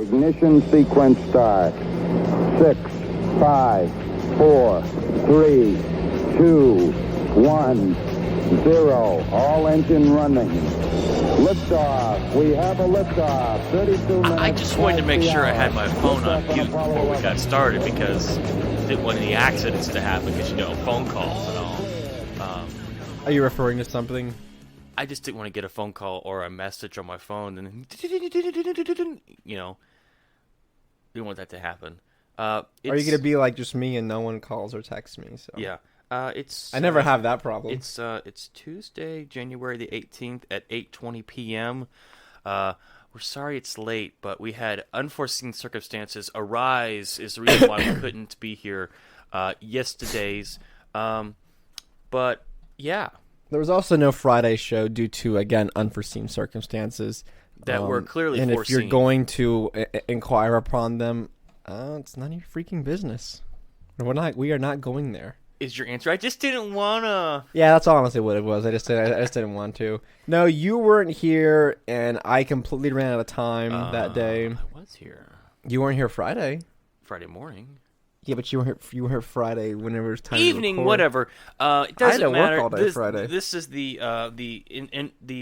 Ignition sequence start. 6, 5, 4, 3, 2, 1, 0. All engine running. Liftoff. We have a liftoff. 32 minutes. I just wanted to make sure I had my phone on mute before we got started because I didn't want any accidents to happen because, phone calls and all. Are you referring to something? I just didn't want to get a phone call or a message on my phone and didn't want that to happen. Are you going to be like just me and no one calls or texts me? So yeah. I never have that problem. It's Tuesday, January the 18th at 8:20 p.m. We're sorry it's late, but we had unforeseen circumstances arise is the reason why we couldn't be here yesterday's. But yeah. There was also no Friday show due to, again, unforeseen circumstances. That were clearly and foreseen. And if you're going to inquire upon them, it's none of your freaking business. We are not going there. Is your answer? I just didn't wanna. Yeah, that's honestly what it was. I just didn't want to. No, you weren't here, and I completely ran out of time that day. I was here. You weren't here Friday. Friday morning. Yeah, but you were here Friday whenever it was time Evening, to record. whatever. It doesn't I had to matter. work all day Friday. This is the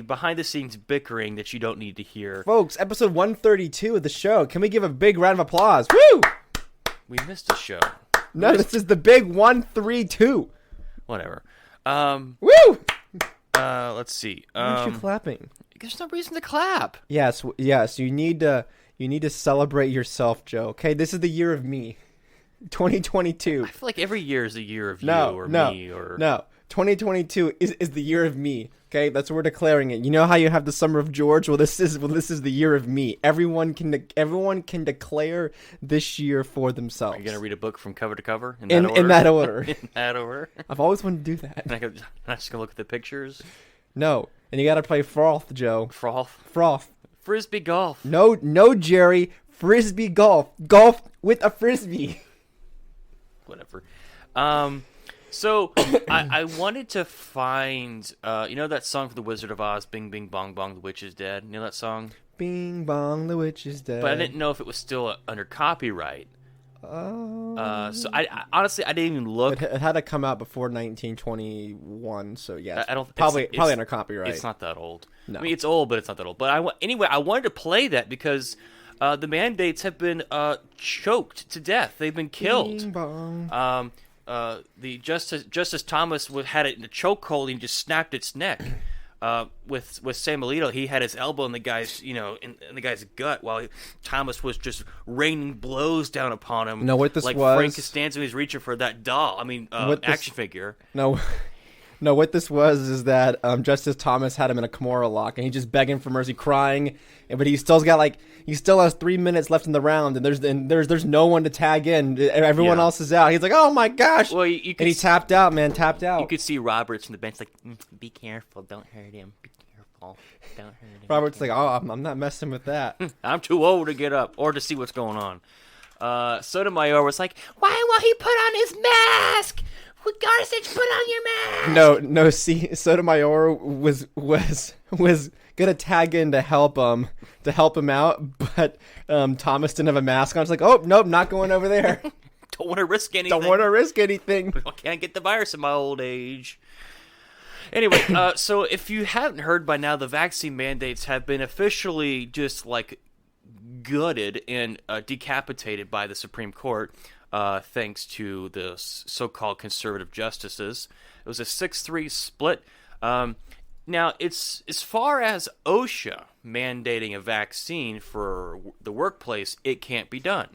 behind the scenes bickering that you don't need to hear. Folks, episode 132 of the show. Can we give a big round of applause? Woo! We missed a show. No, this is the big 132. Whatever. Woo! Let's see. Why aren't you clapping? There's no reason to clap. Yes. You need to celebrate yourself, Joe. Okay, this is the year of me. 2022. I feel like every year is a year of you or me or... No, 2022 is the year of me. Okay, that's what we're declaring it. You know how you have the summer of George? Well, this is the year of me. Everyone can declare this year for themselves. Are you gonna read a book from cover to cover in that order? In that order. I've always wanted to do that. I'm not just gonna look at the pictures. No, and you got to play froth, Joe. Froth. Frisbee golf. No, Jerry. Frisbee golf. Golf with a frisbee. Whatever. So I wanted to find, that song from The Wizard of Oz, Bing, Bing, Bong, Bong, the Witch is Dead? You know that song? Bing, bong, the witch is dead. But I didn't know if it was still under copyright. Oh. So I honestly, I didn't even look. It had to come out before 1921, so yeah. I don't. Probably under copyright. It's not that old. No. I mean, it's old, but it's not that old. But I wanted to play that because the mandates have been choked to death. They've been killed. Bing, bong. The Justice Thomas had it in a chokehold and just snapped its neck. With Sam Alito, he had his elbow in the guy's, in the guy's gut while Thomas was just raining blows down upon him. No, what this like was? Frank Costanza was reaching for that doll. I mean, action figure. No, what this was is that Justice Thomas had him in a Kimura lock, and he's just begging for mercy, crying, but he still has 3 minutes left in the round, and there's no one to tag in. Everyone else is out. He's like, oh my gosh! Well, and he tapped out, man, tapped out. You could see Roberts from the bench like, be careful, don't hurt him. Be careful, don't hurt him. Roberts like, oh, I'm not messing with that. I'm too old to get up or to see what's going on. Sotomayor was like, why won't he put on his mask? Garcich, put on your mask. No. See, Sotomayor was gonna tag in to help him out, but Thomas didn't have a mask on. It's like, oh nope, not going over there. Don't want to risk anything. I can't get the virus in my old age. Anyway, so if you haven't heard by now, the vaccine mandates have been officially just like gutted and decapitated by the Supreme Court. Thanks to the so-called conservative justices. It was a 6-3 split. Now, it's as far as OSHA mandating a vaccine for the workplace, it can't be done.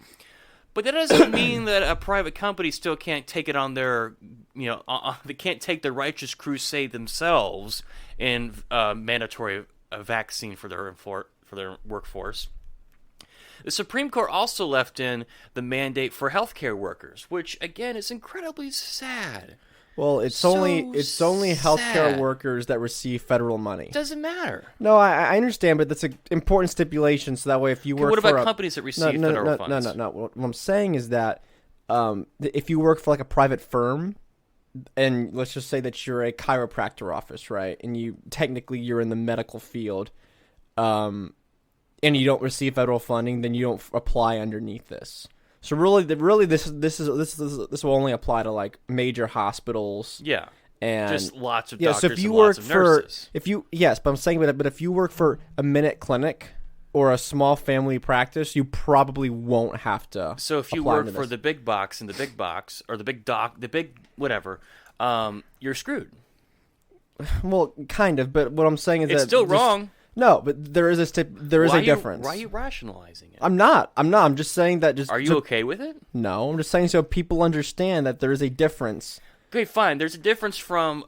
But that doesn't mean that a private company still can't take it on their, they can't take the righteous crusade themselves and mandatory vaccine for their workforce. The Supreme Court also left in the mandate for healthcare workers, which again is incredibly sad. Well, it's only healthcare workers that receive federal money. Doesn't matter. No, I understand, but that's an important stipulation. So that way, if you work, what about companies that receive federal funds? No. What I'm saying is that if you work for like a private firm, and let's just say that you're a chiropractor office, right? And you're in the medical field, and you don't receive federal funding, then you don't apply underneath this. So really, this will only apply to like major hospitals. Yeah. And just lots of doctors so if you and work lots of nurses. But I'm saying, but if you work for a minute clinic or a small family practice, you probably won't have to. So if you work for the big box and the big box or the big doc, the big whatever, you're screwed. Well, kind of, but what I'm saying is it's that still wrong. No, but there is a difference. Why are you rationalizing it? I'm not. I'm just saying that. Are you okay with it? No, I'm just saying so people understand that there is a difference. Okay, fine. There's a difference from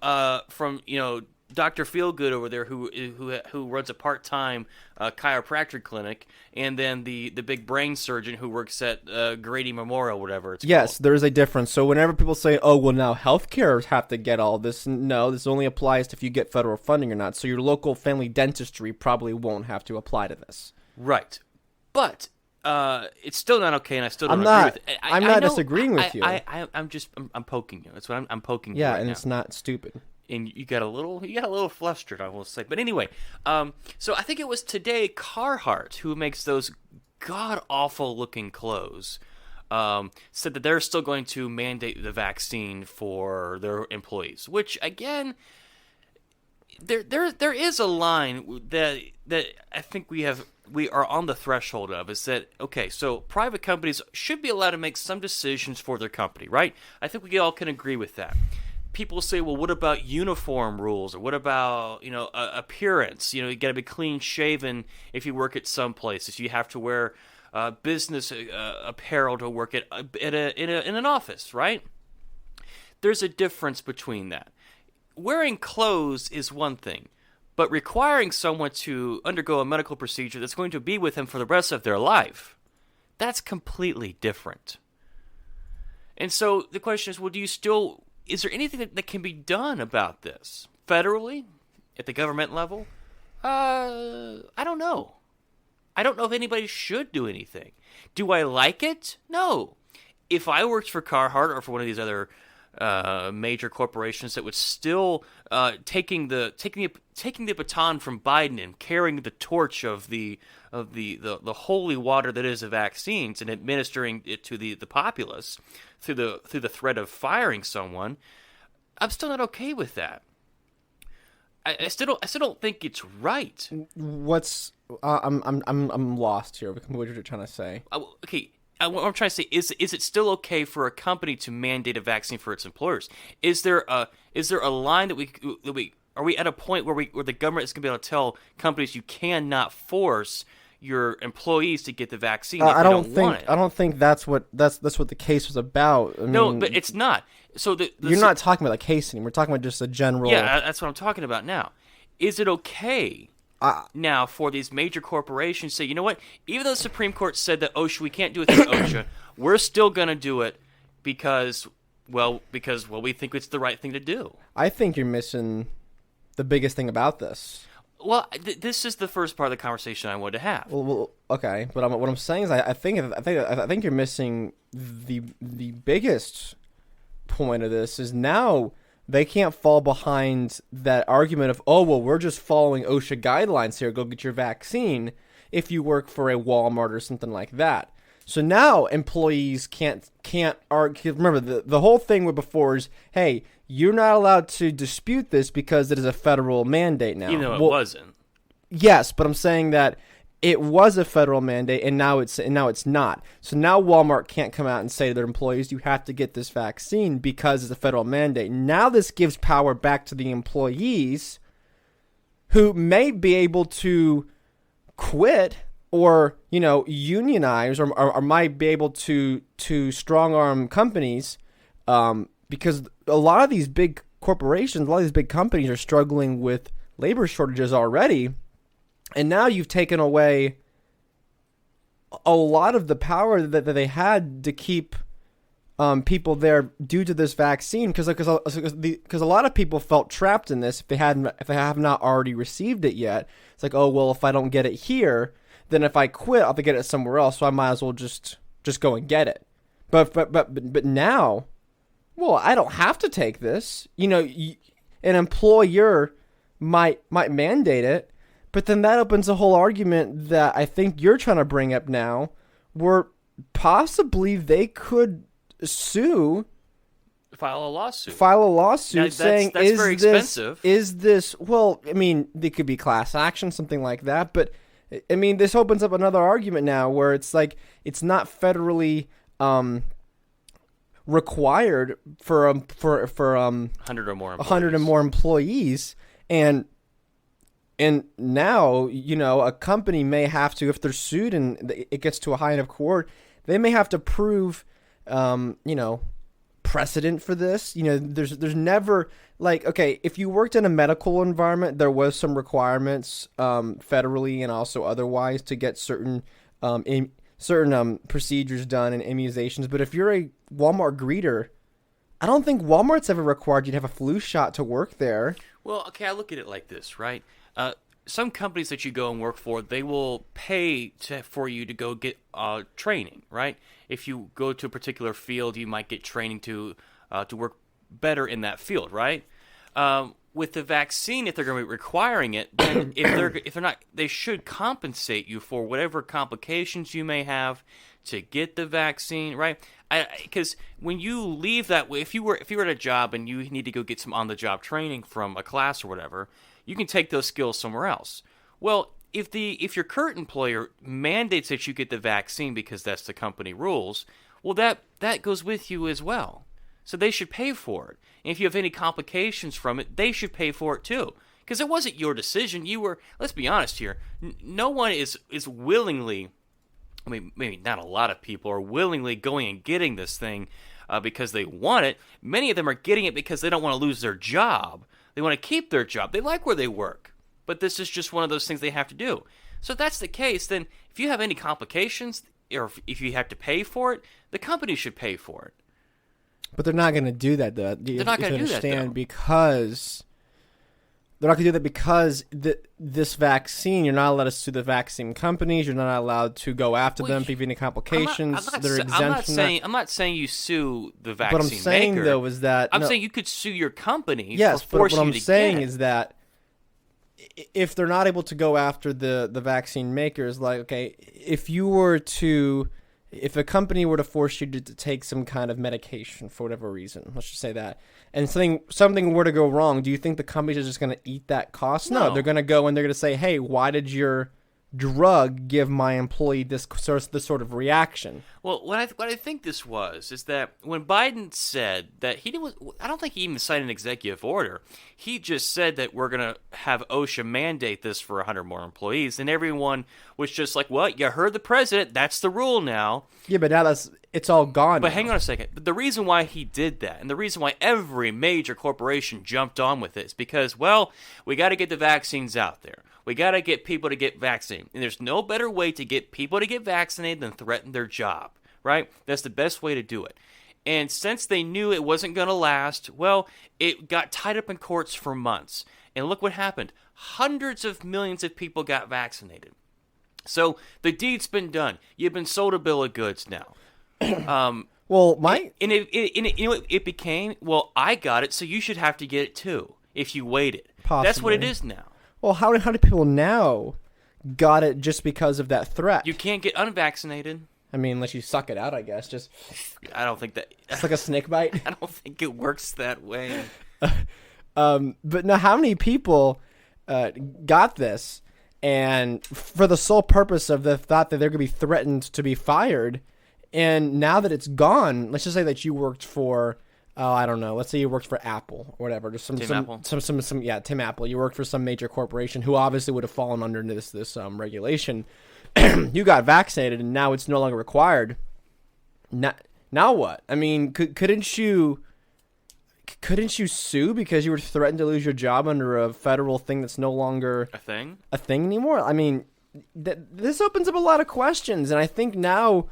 Dr. Feelgood over there who runs a part-time chiropractic clinic, and then the big brain surgeon who works at Grady Memorial, whatever it's called. There is a difference. So whenever people say, "Oh, well, now healthcare have to get all this," no, this only applies to if you get federal funding or not. So your local family dentistry probably won't have to apply to this. Right, but it's still not okay, and I still don't agree with it. I'm not disagreeing with you. I'm poking you. That's what I'm poking you. Yeah, right and now. It's not stupid. And you got a little flustered, I will say. But anyway, so I think it was today Carhartt, who makes those god awful looking clothes, said that they're still going to mandate the vaccine for their employees. Which again, there is a line that I think we are on the threshold of, is that okay? So private companies should be allowed to make some decisions for their company, right? I think we all can agree with that. People say, well, what about uniform rules, or what about appearance? You got to be clean shaven if you work at some places. You have to wear business apparel to work in an office, right? There's a difference between that. Wearing clothes is one thing, but requiring someone to undergo a medical procedure that's going to be with them for the rest of their life, that's completely different. And so the question is, well, is there anything that can be done about this? Federally? At the government level? I don't know. I don't know if anybody should do anything. Do I like it? No. If I worked for Carhartt or for one of these other major corporations that was still taking the baton from Biden and carrying the torch of the holy water that is the vaccines and administering it to the populace through the threat of firing someone, I'm still not okay with that. I still don't think it's right. What's I'm lost here. What you're trying to say? Okay. What I'm trying to say is it still okay for a company to mandate a vaccine for its employers? Is there a line that we are we at a point where the government is going to be able to tell companies you cannot force your employees to get the vaccine if they don't want it? I don't think that's what the case was about. No, but it's not. So you're not talking about the case anymore. We're talking about just a general. Yeah, that's what I'm talking about now. Is it okay? Now, for these major corporations, say, you know what? Even though the Supreme Court said that OSHA, we can't do it through OSHA, we're still going to do it because we think it's the right thing to do. I think you're missing the biggest thing about this. Well, this is the first part of the conversation I wanted to have. Well, okay, but what I'm saying is, I think you're missing the biggest point of this is now. They can't fall behind that argument of, oh, well, we're just following OSHA guidelines here. Go get your vaccine if you work for a Walmart or something like that. So now employees can't argue. Remember, the whole thing with before is, hey, you're not allowed to dispute this because it is a federal mandate now. Even though it wasn't. Yes, but I'm saying that it was a federal mandate, and now it's not. So now Walmart can't come out and say to their employees, you have to get this vaccine because it's a federal mandate. Now this gives power back to the employees who may be able to quit or, unionize or might be able to strong-arm companies because a lot of these big corporations, a lot of these big companies are struggling with labor shortages already. And now you've taken away a lot of the power that they had to keep people there due to this vaccine, because a lot of people felt trapped in this if they have not already received it yet. It's like, oh well, if I don't get it here, then if I quit, I'll have to get it somewhere else. So I might as well just go and get it. But now, well, I don't have to take this. An employer might mandate it. But then that opens a whole argument that I think you're trying to bring up now, where possibly they could sue. File a lawsuit Now, saying, that's very expensive. Is this, well, I mean, it could be class action, something like that, but, I mean, this opens up another argument now where it's like, it's not federally required for 100 or more employees, and now, you know, a company may have to, if they're sued and it gets to a high enough court, they may have to prove, you know, precedent for this. You know, there's never, like, okay, if you worked in a medical environment, there was some requirements federally and also otherwise to get certain procedures done and immunizations. But if you're a Walmart greeter, I don't think Walmart's ever required you to have a flu shot to work there. Well, okay, I look at it like this, right? Some companies that you go and work for, they will pay for you to go get training, right? If you go to a particular field, you might get training to work better in that field, right? With the vaccine, if they're going to be requiring it, then if they're not, they should compensate you for whatever complications you may have to get the vaccine, right? Because when you leave that way, if you were at a job and you need to go get some on-the-job training from a class or whatever, you can take those skills somewhere else. Well, if your current employer mandates that you get the vaccine because that's the company rules, well, that goes with you as well. So they should pay for it. And if you have any complications from it, they should pay for it too. Because it wasn't your decision. You were, let's be honest here, no one is willingly, I mean, maybe not a lot of people are willingly going and getting this thing because they want it. Many of them are getting it because they don't want to lose their job. They want to keep their job. They like where they work. But this is just one of those things they have to do. So if that's the case, then if you have any complications, or if you have to pay for it, the company should pay for it. But they're not going to do that, though. They're not going to do that, though. Because they're not going to do that because this vaccine, you're not allowed to sue the vaccine companies. You're not allowed to go after them if you have any complications. They're exempt from that. I'm not saying you sue the vaccine maker. What I'm saying, though, is that... I'm saying you could sue your company for forcing you to get it. Yes, but what I'm saying is that if they're not able to go after the vaccine makers, like, okay, if a company were to force you to take some kind of medication for whatever reason, let's just say that, and something were to go wrong, do you think the companies are just going to eat that cost? No, they're going to go and they're going to say, hey, why did your drug give my employee this sort of reaction? Well, what I think this is that when Biden said that I don't think he even signed an executive order. He just said that we're going to have OSHA mandate this for 100 more employees, and everyone was just like, well, you heard the president, that's the rule now. Yeah, but now it's all gone. But hang on a second. The reason why he did that, and the reason why every major corporation jumped on with it is because, well, we got to get the vaccines out there. We got to get people to get vaccinated. And there's no better way to get people to get vaccinated than threaten their job, right? That's the best way to do it. And since they knew it wasn't going to last, well, it got tied up in courts for months. And look what happened. Hundreds of millions of people got vaccinated. So the deed's been done. You've been sold a bill of goods now. Well, it became, well, I got it, so you should have to get it too if you waited. Possibly. That's what it is now. Well, how do people now got it just because of that threat? You can't get unvaccinated. I mean, unless you suck it out, I guess. I don't think that... It's like a snake bite? I don't think it works that way. But now, how many people got this, and for the sole purpose of the thought that they're going to be threatened to be fired, and now that it's gone, let's just say that you worked for... I don't know. Let's say you worked for Apple or whatever. Just Tim Apple. You worked for some major corporation who obviously would have fallen under this regulation. You got vaccinated, and now it's no longer required. Now what? I mean, couldn't you sue because you were threatened to lose your job under a federal thing that's no longer a thing anymore? I mean, this opens up a lot of questions, and I think now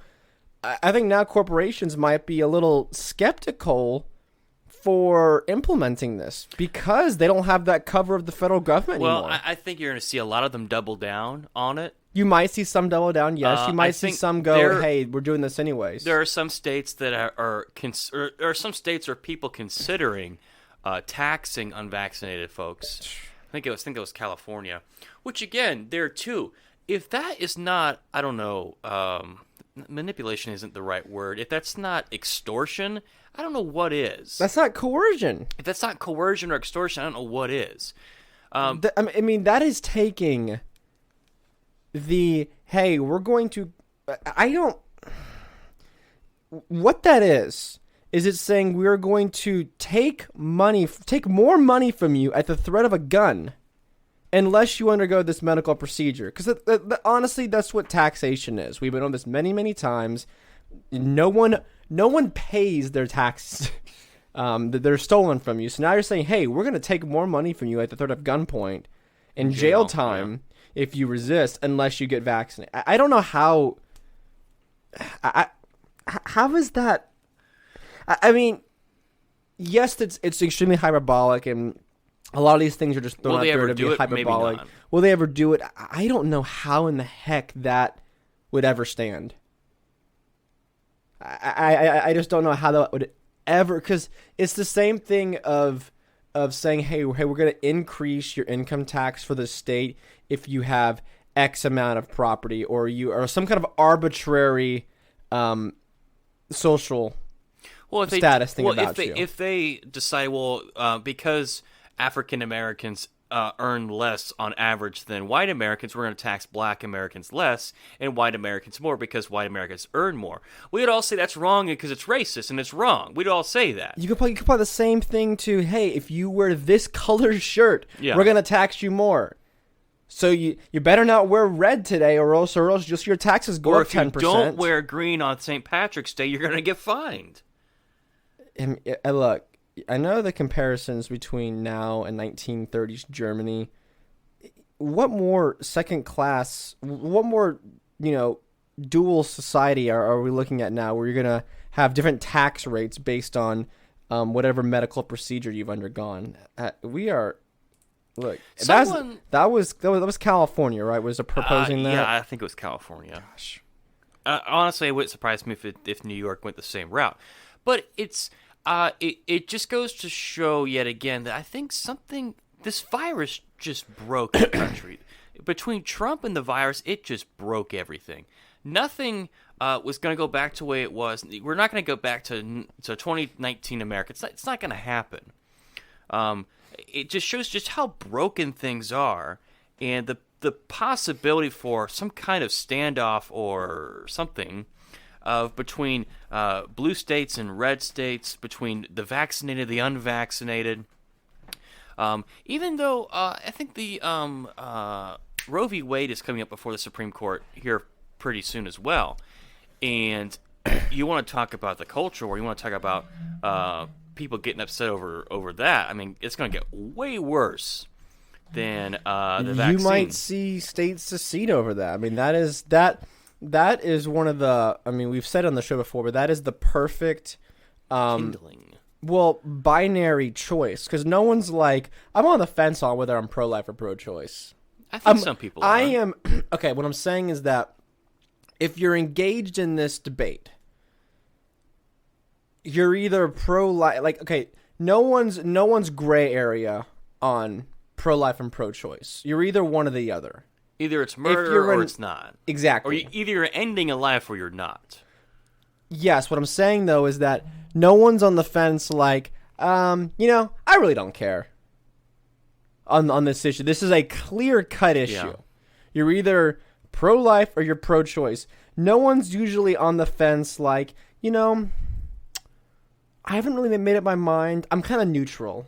corporations might be a little skeptical for implementing this because they don't have that cover of the federal government anymore. Well, I think you're going to see a lot of them double down on it. You might see some double down, yes. You might see some go, hey, we're doing this anyways. There are some states that are some states or people considering taxing unvaccinated folks think it was California. Which again, there too, if that is not, I don't know, manipulation isn't the right word. If that's not extortion, I don't know what is. That's not coercion. If that's not coercion or extortion, I don't know what is. I mean, that is taking the, hey, we're going to, what that is it saying we're going to take more money from you at the threat of a gun unless you undergo this medical procedure. Because honestly, that's what taxation is. We've been on this many, many times. No one pays their taxes that they're stolen from you. So now you're saying, hey, we're going to take more money from you at the threat of gunpoint and jail time if you resist unless you get vaccinated. I don't know how... How is that? I mean, yes, it's extremely hyperbolic, and a lot of these things are just thrown out there to be hyperbolic. Will they ever do it? I don't know how in the heck that would ever stand. I just don't know how that would ever, because it's the same thing of saying, hey, we're going to increase your income tax for the state if you have X amount of property, or some kind of arbitrary social status thing about you. If they decide, because African Americans earn less on average than white Americans, we're going to tax black Americans less and white Americans more because white Americans earn more. We'd all say that's wrong because it's racist and it's wrong. We'd all say that. You could apply the same thing to, hey, if you wear this color shirt, we're going to tax you more. So you better not wear red today, or else just your taxes go up 10%. Or if you don't wear green on St. Patrick's Day, you're going to get fined. And look, I know the comparisons between now and 1930s Germany. What more second class? What more dual society are we looking at now, where you're going to have different tax rates based on whatever medical procedure you've undergone? We are. Look, that was California, right? Was it proposing that? Yeah, I think it was California. Gosh, honestly, it wouldn't surprise me if New York went the same route. But it just goes to show yet again that I think this virus just broke the country. Between Trump and the virus, it just broke everything. Nothing was going to go back to the way it was. We're not going to go back to 2019 America. It's not going to happen. It just shows just how broken things are, and the possibility for some kind of standoff or something between blue states and red states, between the vaccinated and the unvaccinated. Even though I think the Roe v. Wade is coming up before the Supreme Court here pretty soon as well, and you want to talk about the culture, or you want to talk about people getting upset over that. I mean, it's going to get way worse than the vaccine. You might see states secede over that. I mean, that is one of the. I mean, we've said on the show before, but that is the perfect kindling. Well, binary choice, because no one's like, I'm on the fence on whether I'm pro-life or pro-choice. I think some people are. I am. Okay, what I'm saying is that if you're engaged in this debate, you're either pro-life, no one's gray area on pro-life and pro-choice. You're either one or the other. Either it's murder or it's not. Exactly. Or either you're ending a life or you're not. Yes, what I'm saying though is that no one's on the fence I really don't care on this issue. This is a clear-cut issue. Yeah. You're either pro-life or you're pro-choice. No one's usually on the fence I haven't really made up my mind. I'm kind of neutral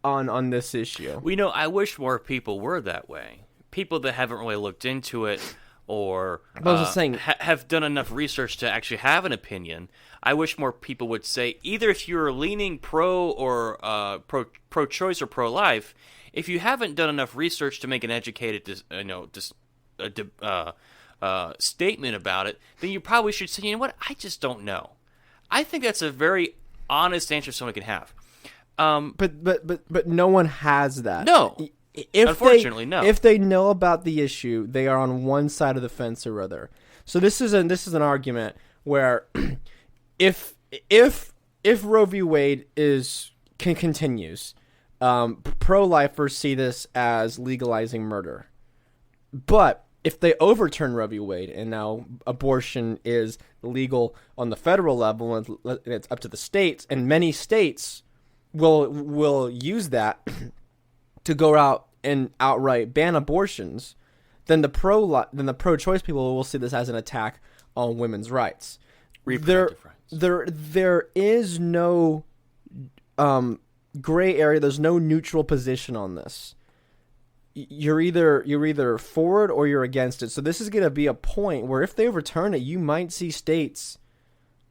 on this issue. I wish more people were that way. People that haven't really looked into it or have done enough research to actually have an opinion. I wish more people would say, either if you're leaning pro or pro-choice or pro-life, if you haven't done enough research to make an educated statement about it, then you probably should say, you know what, I just don't know. I think that's a very honest answer someone can have. But no one has that. No. Unfortunately, no. If they know about the issue, they are on one side of the fence or other. So this is an argument where if Roe v. Wade continues, pro-lifers see this as legalizing murder. But if they overturn Roe v. Wade and now abortion is legal on the federal level and it's up to the states, and many states will use that to go out and outright ban abortions, then the pro-choice people will see this as an attack on women's rights. Reproductive rights. There is no gray area. There's no neutral position on this. You're either for it or you're against it. So this is going to be a point where if they overturn it, you might see states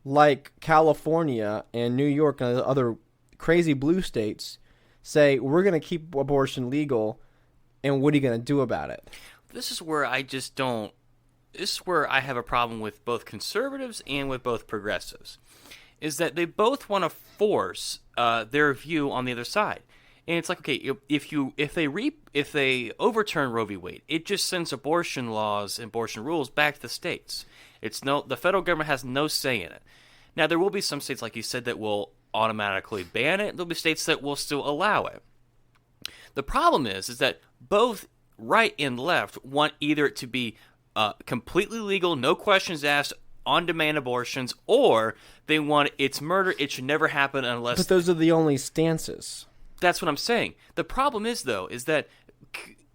like California and New York and other crazy blue states say, we're going to keep abortion legal, and what are you going to do about it? This is where I just don't. This is where I have a problem with both conservatives and with both progressives, is that they both want to force their view on the other side. And it's like, okay, if they overturn Roe v. Wade, it just sends abortion laws and abortion rules back to the states. The federal government has no say in it. Now, there will be some states, like you said, that will automatically ban it. There'll be states that will still allow it. The problem is that both right and left want either it to be completely legal, no questions asked, on-demand abortions, or they want it's murder, it should never happen unless... But those are the only stances. That's what I'm saying. The problem is, though, is that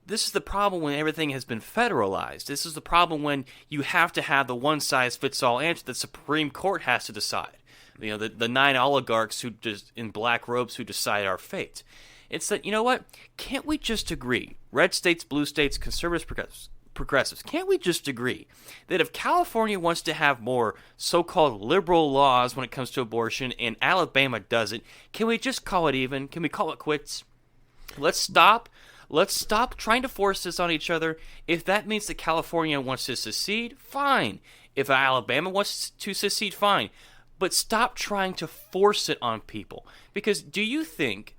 this is the problem when everything has been federalized. This is the problem when you have to have the one-size-fits-all answer the Supreme Court has to decide. You know, the 9 oligarchs who just in black robes who decide our fate. It's that, you know what? Can't we just agree? Red states, blue states, conservatives, progressives. Can't we just agree that if California wants to have more so-called liberal laws when it comes to abortion and Alabama doesn't, can we just call it even? Can we call it quits? Let's stop trying to force this on each other. If that means that California wants to secede, fine. If Alabama wants to secede, fine. But stop trying to force it on people. Because do you think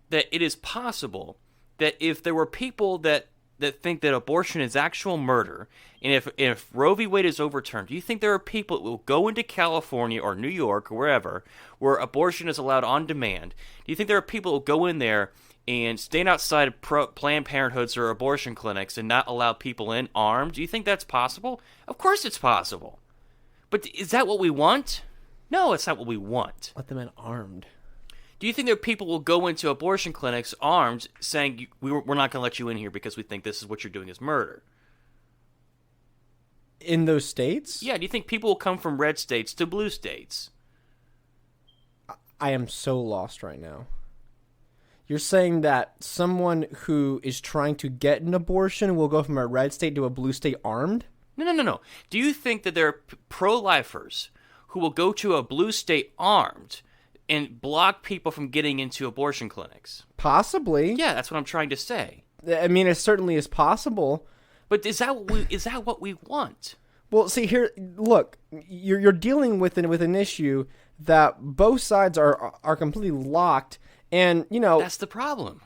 that it is possible that if there were people that think that abortion is actual murder, and if Roe v. Wade is overturned, do you think there are people that will go into California or New York or wherever where abortion is allowed on demand? Do you think there are people who will go in there and stand outside of Planned Parenthoods or abortion clinics and not allow people in armed? Do you think that's possible? Of course it's possible. But is that what we want? No, it's not what we want. Let them in armed. Do you think there are people who will go into abortion clinics armed saying, we're not going to let you in here because we think this is what you're doing is murder? In those states? Yeah, do you think people will come from red states to blue states? I am so lost right now. You're saying that someone who is trying to get an abortion will go from a red state to a blue state armed? No. Do you think that there are pro-lifers who will go to a blue state armed and block people from getting into abortion clinics? Possibly. Yeah, that's what I'm trying to say. I mean, it certainly is possible. But is that what we want? Well, see here. Look, you're dealing with an issue that both sides are completely locked, and that's the problem.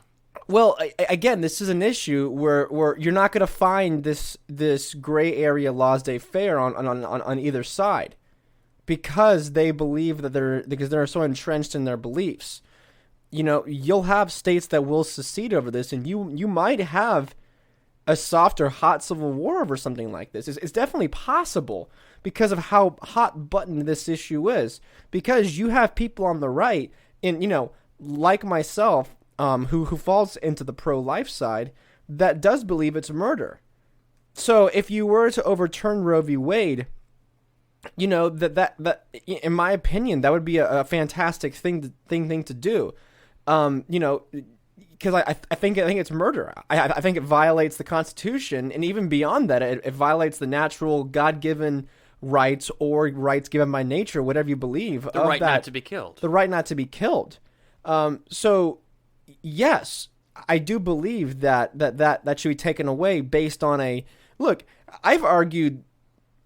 Well, again, this is an issue where you're not going to find this gray area laissez-faire on either side. Because they believe that they're so entrenched in their beliefs. You'll have states that will secede over this, and you might have a soft or hot civil war over something like this. It's definitely possible because of how hot button this issue is. Because you have people on the right, and like myself, who falls into the pro-life side, that does believe it's murder. So if you were to overturn Roe v. Wade, that in my opinion, that would be a fantastic thing to do. Because I think it's murder. I think it violates the Constitution, and even beyond that, it violates the natural God-given rights or rights given by nature, whatever you believe. The right not to be killed. The right not to be killed. So, yes, I do believe that should be taken away based on a look. I've argued,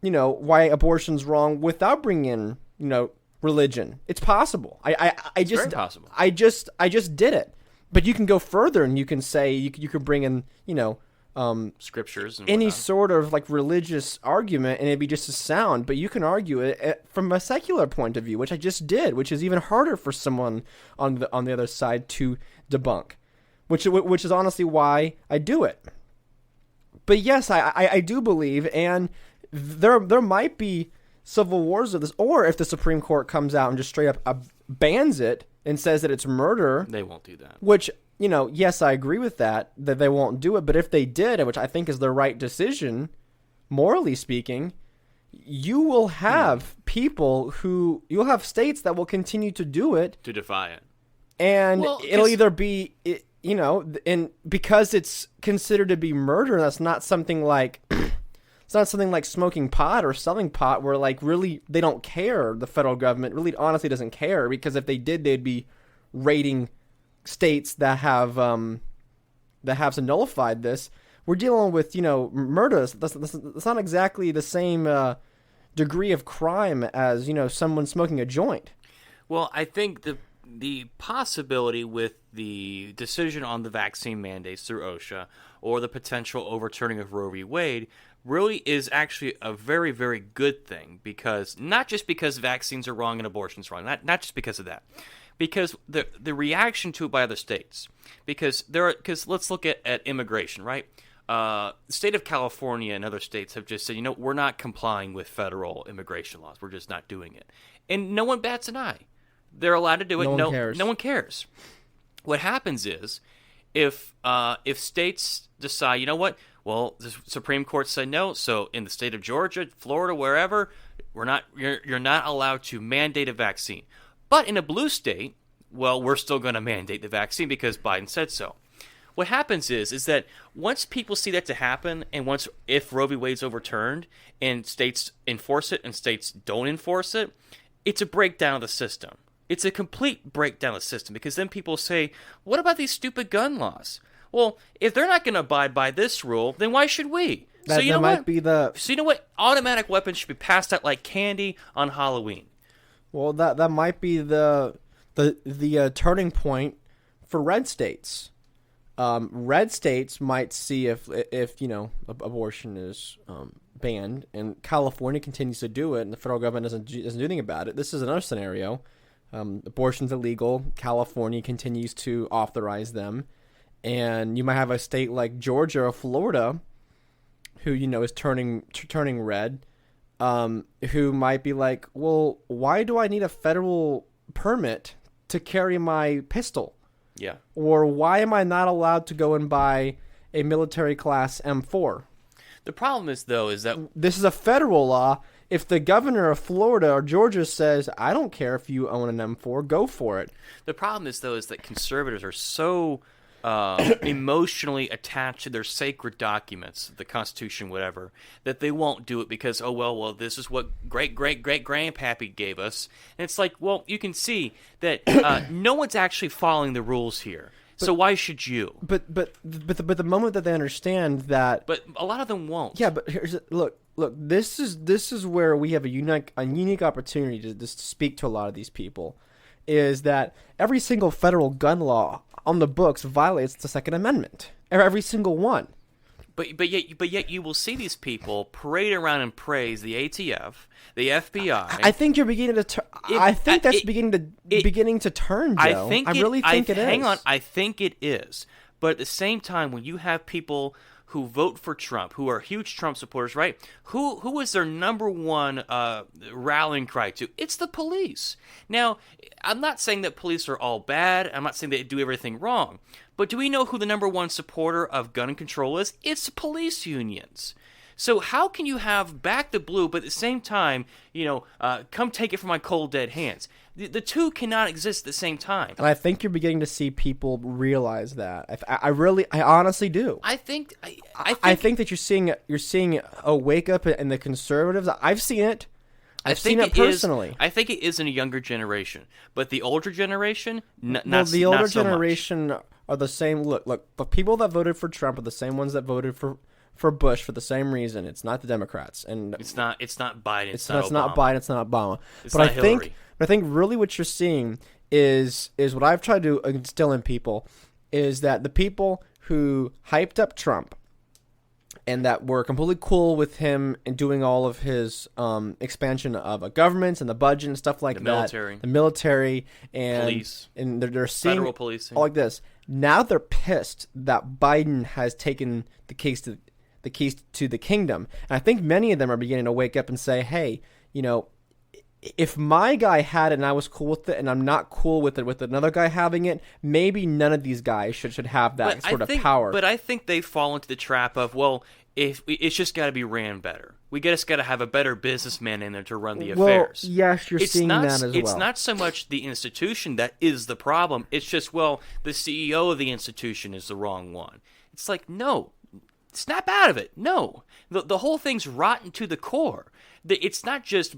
why abortion's wrong without bringing in, religion. It's possible. It's very possible. I just did it. But you can go further and you can say you could bring in, scriptures and any whatnot. sort of like religious argument, and it'd be just as sound. But you can argue it from a secular point of view, which I just did, which is even harder for someone on the other side to debunk. which is honestly why I do it. But yes, I do believe, and there might be civil wars of this, or if the Supreme Court comes out and just straight up bans it and says that it's murder. They won't do that. Which, yes, I agree with that they won't do it. But if they did, which I think is the right decision, morally speaking, you will have you'll have states that will continue to do it. To defy it. And it'll either be, and because it's considered to be murder, that's not something like, it's not something like smoking pot or selling pot where like really they don't care. The federal government really honestly doesn't care, because if they did, they'd be raiding states that have nullified this. We're dealing with, murders. That's not exactly the same degree of crime as, someone smoking a joint. Well, I think the possibility with the decision on the vaccine mandates through OSHA, or the potential overturning of Roe v. Wade, really is actually a very, very good thing, because not just because vaccines are wrong and abortions wrong, not just because of that, because the reaction to it by other states, because let's look at immigration, right? The state of California and other states have just said, we're not complying with federal immigration laws. We're just not doing it. And no one bats an eye. They're allowed to do it. No one cares. What happens is, if states decide, well, the Supreme Court said no, so in the state of Georgia, Florida, wherever, you're not allowed to mandate a vaccine. But in a blue state, well, we're still going to mandate the vaccine because Biden said so. What happens is that once people see that to happen, and if Roe v. Wade's overturned and states enforce it and states don't enforce it, it's a breakdown of the system. It's a complete breakdown of the system, because then people say, what about these stupid gun laws? Well, if they're not going to abide by this rule, then why should we? So you know what? Automatic weapons should be passed out like candy on Halloween. Well, that might be the turning point for red states. Red states might see if abortion is banned, and California continues to do it, and the federal government doesn't do anything about it. This is another scenario. Abortion's illegal. California continues to authorize them, and you might have a state like Georgia or Florida, who is turning red, who might be like, well, why do I need a federal permit to carry my pistol? Yeah. Or why am I not allowed to go and buy a military class M4? The problem is that this is a federal law. If the governor of Florida or Georgia says, I don't care if you own an M4, go for it. The problem is that conservatives are so emotionally attached to their sacred documents, the Constitution, whatever, that they won't do it because, this is what great-great-great-grandpappy gave us. And it's like, well, you can see that no one's actually following the rules here. So why should you? But the moment that they understand that, but a lot of them won't. Yeah, but look. This is where we have a unique opportunity to speak to a lot of these people. Is that every single federal gun law on the books violates the Second Amendment? Every single one. But yet you will see these people parade around and praise the ATF, the FBI. I think you're beginning to. I think that's beginning to turn, Joe. I really think it is. Hang on, I think it is. But at the same time, when you have people who vote for Trump, who are huge Trump supporters, right? Who is their number one rallying cry to? It's the police. Now, I'm not saying that police are all bad. I'm not saying they do everything wrong. But do we know who the number one supporter of gun control is? It's the police unions. So how can you have back the blue, but at the same time, come take it from my cold, dead hands? The two cannot exist at the same time. And I think you're beginning to see people realize that. I honestly do. I think that you're seeing a wake up in the conservatives. I've seen it. I've seen it personally. I think it is in a younger generation, but the older generation, the older generation are the same. Look, the people that voted for Trump are the same ones that voted for Bush for the same reason. It's not the Democrats, and it's not Biden. It's not Biden. It's not Obama. It's not Hillary. I think really what you're seeing is what I've tried to instill in people is that the people who hyped up Trump and that were completely cool with him and doing all of his expansion of governments and the budget and stuff like that. The military and police. And they're seeing federal policing. all like this. Now they're pissed that Biden has taken the keys to the kingdom. And I think many of them are beginning to wake up and say, hey, you know, if my guy had it and I was cool with it and I'm not cool with it with another guy having it, maybe none of these guys should have that sort of power. But I think they fall into the trap of, well, if it's just got to be ran better. We just got to have a better businessman in there to run the affairs. Well, yes, you're seeing that as well. It's not so much the institution that is the problem. It's just, well, the CEO of the institution is the wrong one. It's like, no, snap out of it. No, the whole thing's rotten to the core. It's not just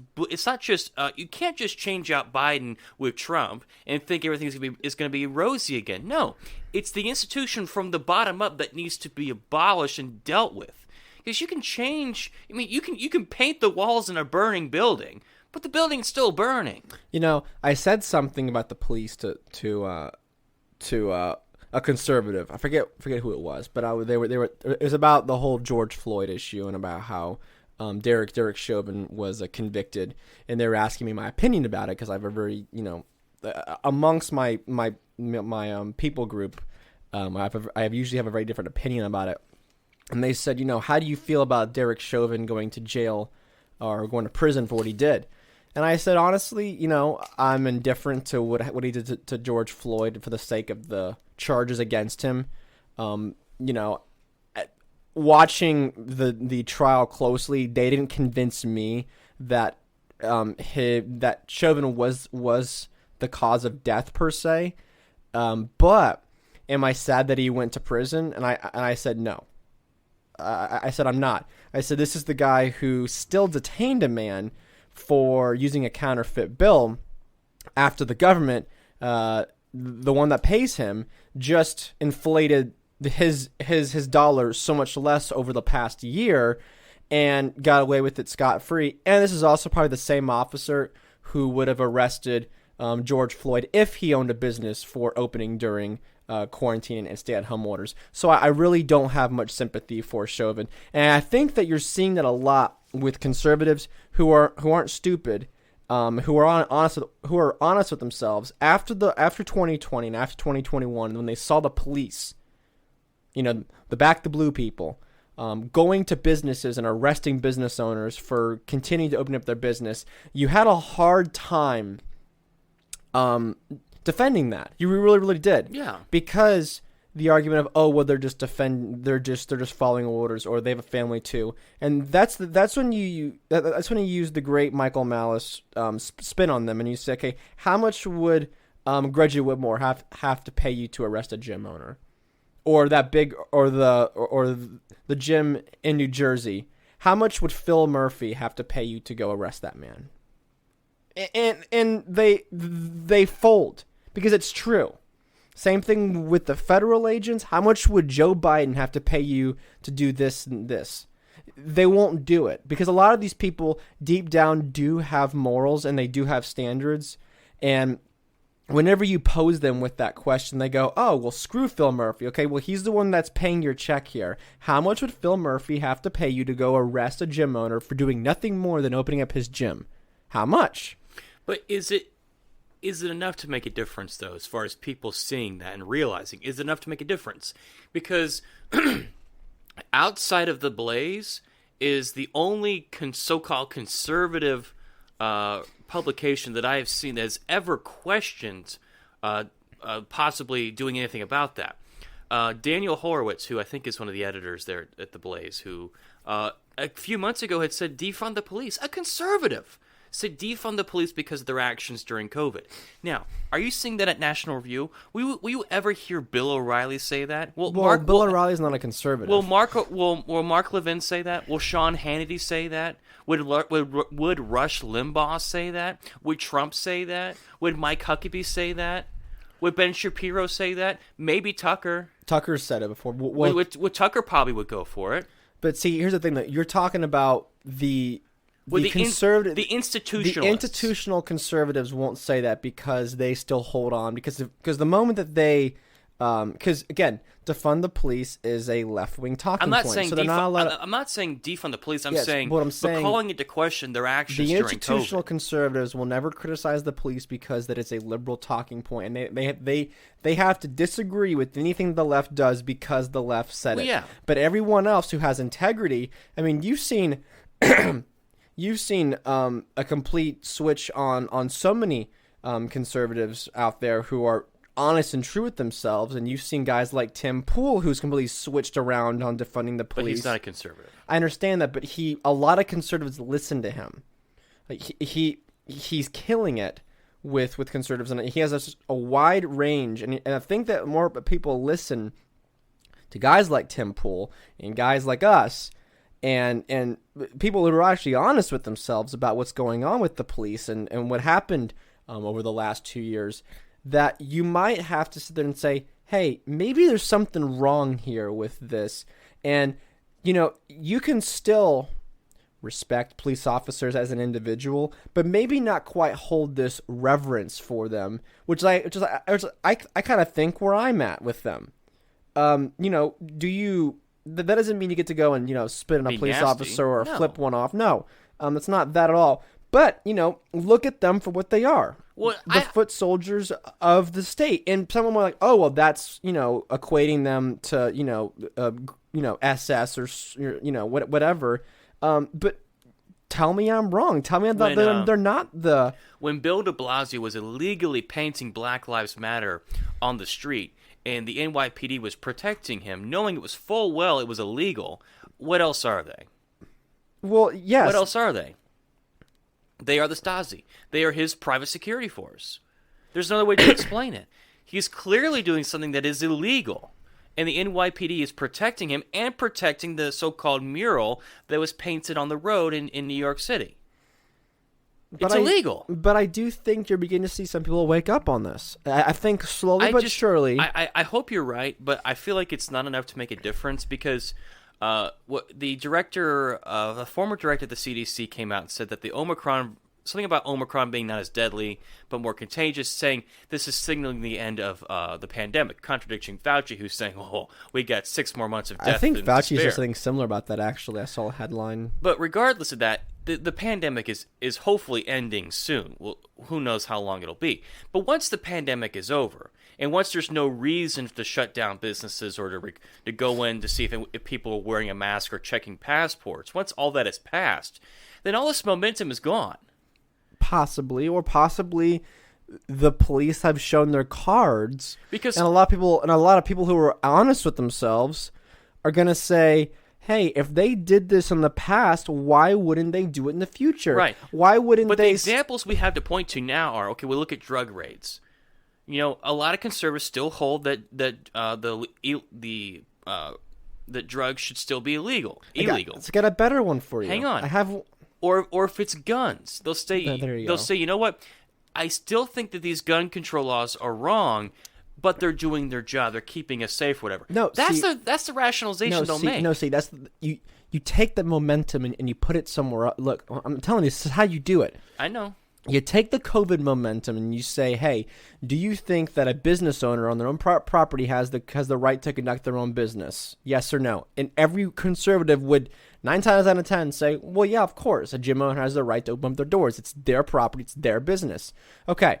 you can't just change out Biden with Trump and think everything's going to be rosy again. No, it's the institution from the bottom up that needs to be abolished and dealt with. Because you can change. I mean, you can paint the walls in a burning building, but the building's still burning. You know, I said something about the police to a conservative. I forget who it was, but they were. It was about the whole George Floyd issue and about how Derek Chauvin was convicted, and they were asking me my opinion about it because I have a very, you know, amongst my people group, I usually have a very different opinion about it. And they said, you know, how do you feel about Derek Chauvin going to jail or going to prison for what he did? And I said, honestly, you know, I'm indifferent to what he did to George Floyd for the sake of the charges against him. You know, watching the trial closely, they didn't convince me that that Chauvin was the cause of death per se. But am I sad that he went to prison? And I said no. I said I'm not. I said this is the guy who still detained a man for using a counterfeit bill after the government, the one that pays him, just inflated his dollars so much less over the past year and got away with it scot-free. And this is also probably the same officer who would have arrested George Floyd if he owned a business for opening during quarantine and stay-at-home orders. So I really don't have much sympathy for Chauvin, and I think that you're seeing that a lot with conservatives who aren't stupid, who are honest with themselves after 2020 and after 2021 when they saw the police, you know, the Back the Blue people, going to businesses and arresting business owners for continuing to open up their business. You had a hard time defending that. You really, really did. Yeah. Because the argument of, oh, well, they're just following orders, or they have a family too, and that's when you use the great Michael Malice spin on them, and you say, okay, how much would Greggy Whitmore have to pay you to arrest a gym owner, or that big or the gym in New Jersey? How much would Phil Murphy have to pay you to go arrest that man? And they fold. Because it's true. Same thing with the federal agents. How much would Joe Biden have to pay you to do this and this? They won't do it. Because a lot of these people deep down do have morals and they do have standards. And whenever you pose them with that question, they go, oh, well, screw Phil Murphy. Okay, well, he's the one that's paying your check here. How much would Phil Murphy have to pay you to go arrest a gym owner for doing nothing more than opening up his gym? How much? But is it enough to make a difference, though, as far as people seeing that and realizing? Is it enough to make a difference? Because outside of the Blaze is the only so-called conservative publication that I have seen that has ever questioned possibly doing anything about that. Daniel Horowitz, who I think is one of the editors there at the Blaze, who a few months ago had said, defund the police. A conservative said defund the police because of their actions during COVID. Now, are you seeing that at National Review? Will you ever hear Bill O'Reilly say that? Bill O'Reilly's not a conservative. Will Mark Levin say that? Will Sean Hannity say that? Would Rush Limbaugh say that? Would Trump say that? Would Mike Huckabee say that? Would Ben Shapiro say that? Maybe Tucker. Tucker's said it before. Tucker probably would go for it. But see, here's the thing that you're talking about the institutional conservatives won't say that because they still hold on because the moment that they Because again, defund the police is a left-wing talking point. Saying I'm not saying defund the police. I'm saying calling into question their actions during COVID. The institutional conservatives will never criticize the police because that it's a liberal talking point, and they have to disagree with anything the left does because the left said it. Yeah. But everyone else who has integrity, I mean, you've seen a complete switch on so many conservatives out there who are honest and true with themselves, and you've seen guys like Tim Pool who's completely switched around on defunding the police. But he's not a conservative. I understand that, but a lot of conservatives listen to him. Like he's killing it with conservatives, and he has a wide range, and I think that more people listen to guys like Tim Pool and guys like us, and people who are actually honest with themselves about what's going on with the police and what happened over the last 2 years. That you might have to sit there and say, hey, maybe there's something wrong here with this. And, you can still respect police officers as an individual, but maybe not quite hold this reverence for them, which I kind of think where I'm at with them. That doesn't mean you get to go and, spit on a police officer or flip one off. No, it's not that at all. But, look at them for what they are. Well, the foot soldiers of the state. And someone were like, oh, well, that's, equating them to, SS or, whatever. But tell me I'm wrong. Tell me they're not the... When Bill de Blasio was illegally painting Black Lives Matter on the street and the NYPD was protecting him, knowing it was full well it was illegal, what else are they? Well, yes. What else are they? They are the Stasi. They are his private security force. There's no other way to explain it. He's clearly doing something that is illegal, and the NYPD is protecting him and protecting the so-called mural that was painted on the road in New York City. It's illegal. But I do think you're beginning to see some people wake up on this. I think slowly but surely. I hope you're right, but I feel like it's not enough to make a difference because... the former director of the CDC came out and said that something about Omicron being not as deadly but more contagious, saying this is signaling the end of the pandemic, contradicting Fauci, who's saying, "Oh, we got 6 more months of death." I think Fauci said something similar about that. Actually, I saw a headline. But regardless of that, the pandemic is hopefully ending soon. Well, who knows how long it'll be? But once the pandemic is over. And once there's no reason to shut down businesses or to go in to see if people are wearing a mask or checking passports, once all that is passed, then all this momentum is gone. Possibly the police have shown their cards, because and a lot of people who are honest with themselves are going to say, hey, if they did this in the past, why wouldn't they do it in the future? Right. Why wouldn't they? But the examples we have to point to now are, okay, we look at drug raids. A lot of conservatives still hold that drugs should still be illegal. Let's get a better one for you. Hang on. I have, or if it's guns, they'll say you know what? I still think that these gun control laws are wrong, but they're doing their job. They're keeping us safe, whatever. No, that's the rationalization they'll make. That's you take the momentum and you put it somewhere else. Look, I'm telling you, this is how you do it. I know. You take the COVID momentum and you say, hey, do you think that a business owner on their own property has the right to conduct their own business? Yes or no? And every conservative would 9 times out of 10 say, well, yeah, of course. A gym owner has the right to open up their doors. It's their property. It's their business. Okay.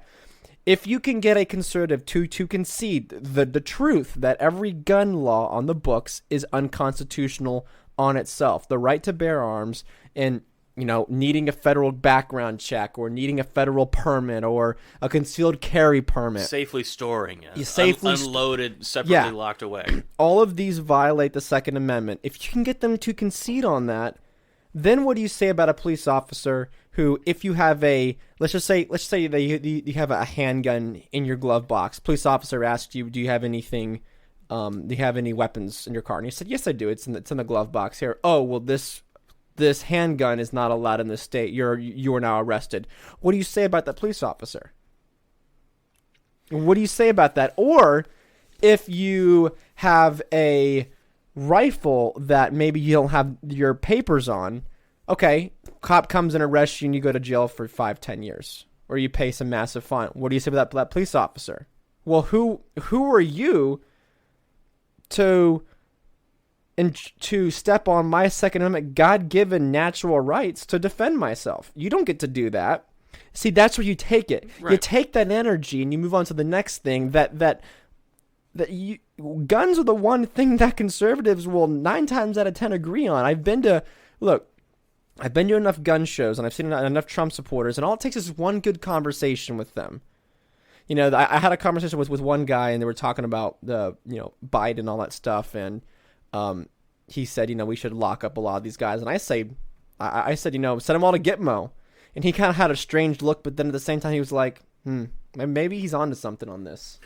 If you can get a conservative to concede the truth that every gun law on the books is unconstitutional on itself, the right to bear arms and needing a federal background check or needing a federal permit or a concealed carry permit. Safely storing it. Safely unloaded, separately locked away. All of these violate the Second Amendment. If you can get them to concede on that, then what do you say about a police officer who, if you have let's say you have a handgun in your glove box, police officer asks you, do you have anything, do you have any weapons in your car? And you said, yes, I do. It's in the glove box here. Oh, well, this handgun is not allowed in this state. You are now arrested. What do you say about that police officer? What do you say about that? Or if you have a rifle that maybe you don't have your papers on, okay, cop comes and arrests you and you go to jail for 5-10 years. Or you pay some massive fine. What do you say about that police officer? Well, who are you to step on my Second Amendment God-given natural rights to defend myself? You don't get to do that. See, that's where you take it. Right. You take that energy and you move on to the next thing. Guns are the one thing that conservatives will 9 times out of 10 agree on. I've been to enough gun shows and I've seen enough Trump supporters, and all it takes is one good conversation with them. You know, I had a conversation with one guy, and they were talking about Biden and all that stuff, and he said, we should lock up a lot of these guys, and I said, send them all to Gitmo, and he kind of had a strange look, but then at the same time he was like, maybe he's onto something on this.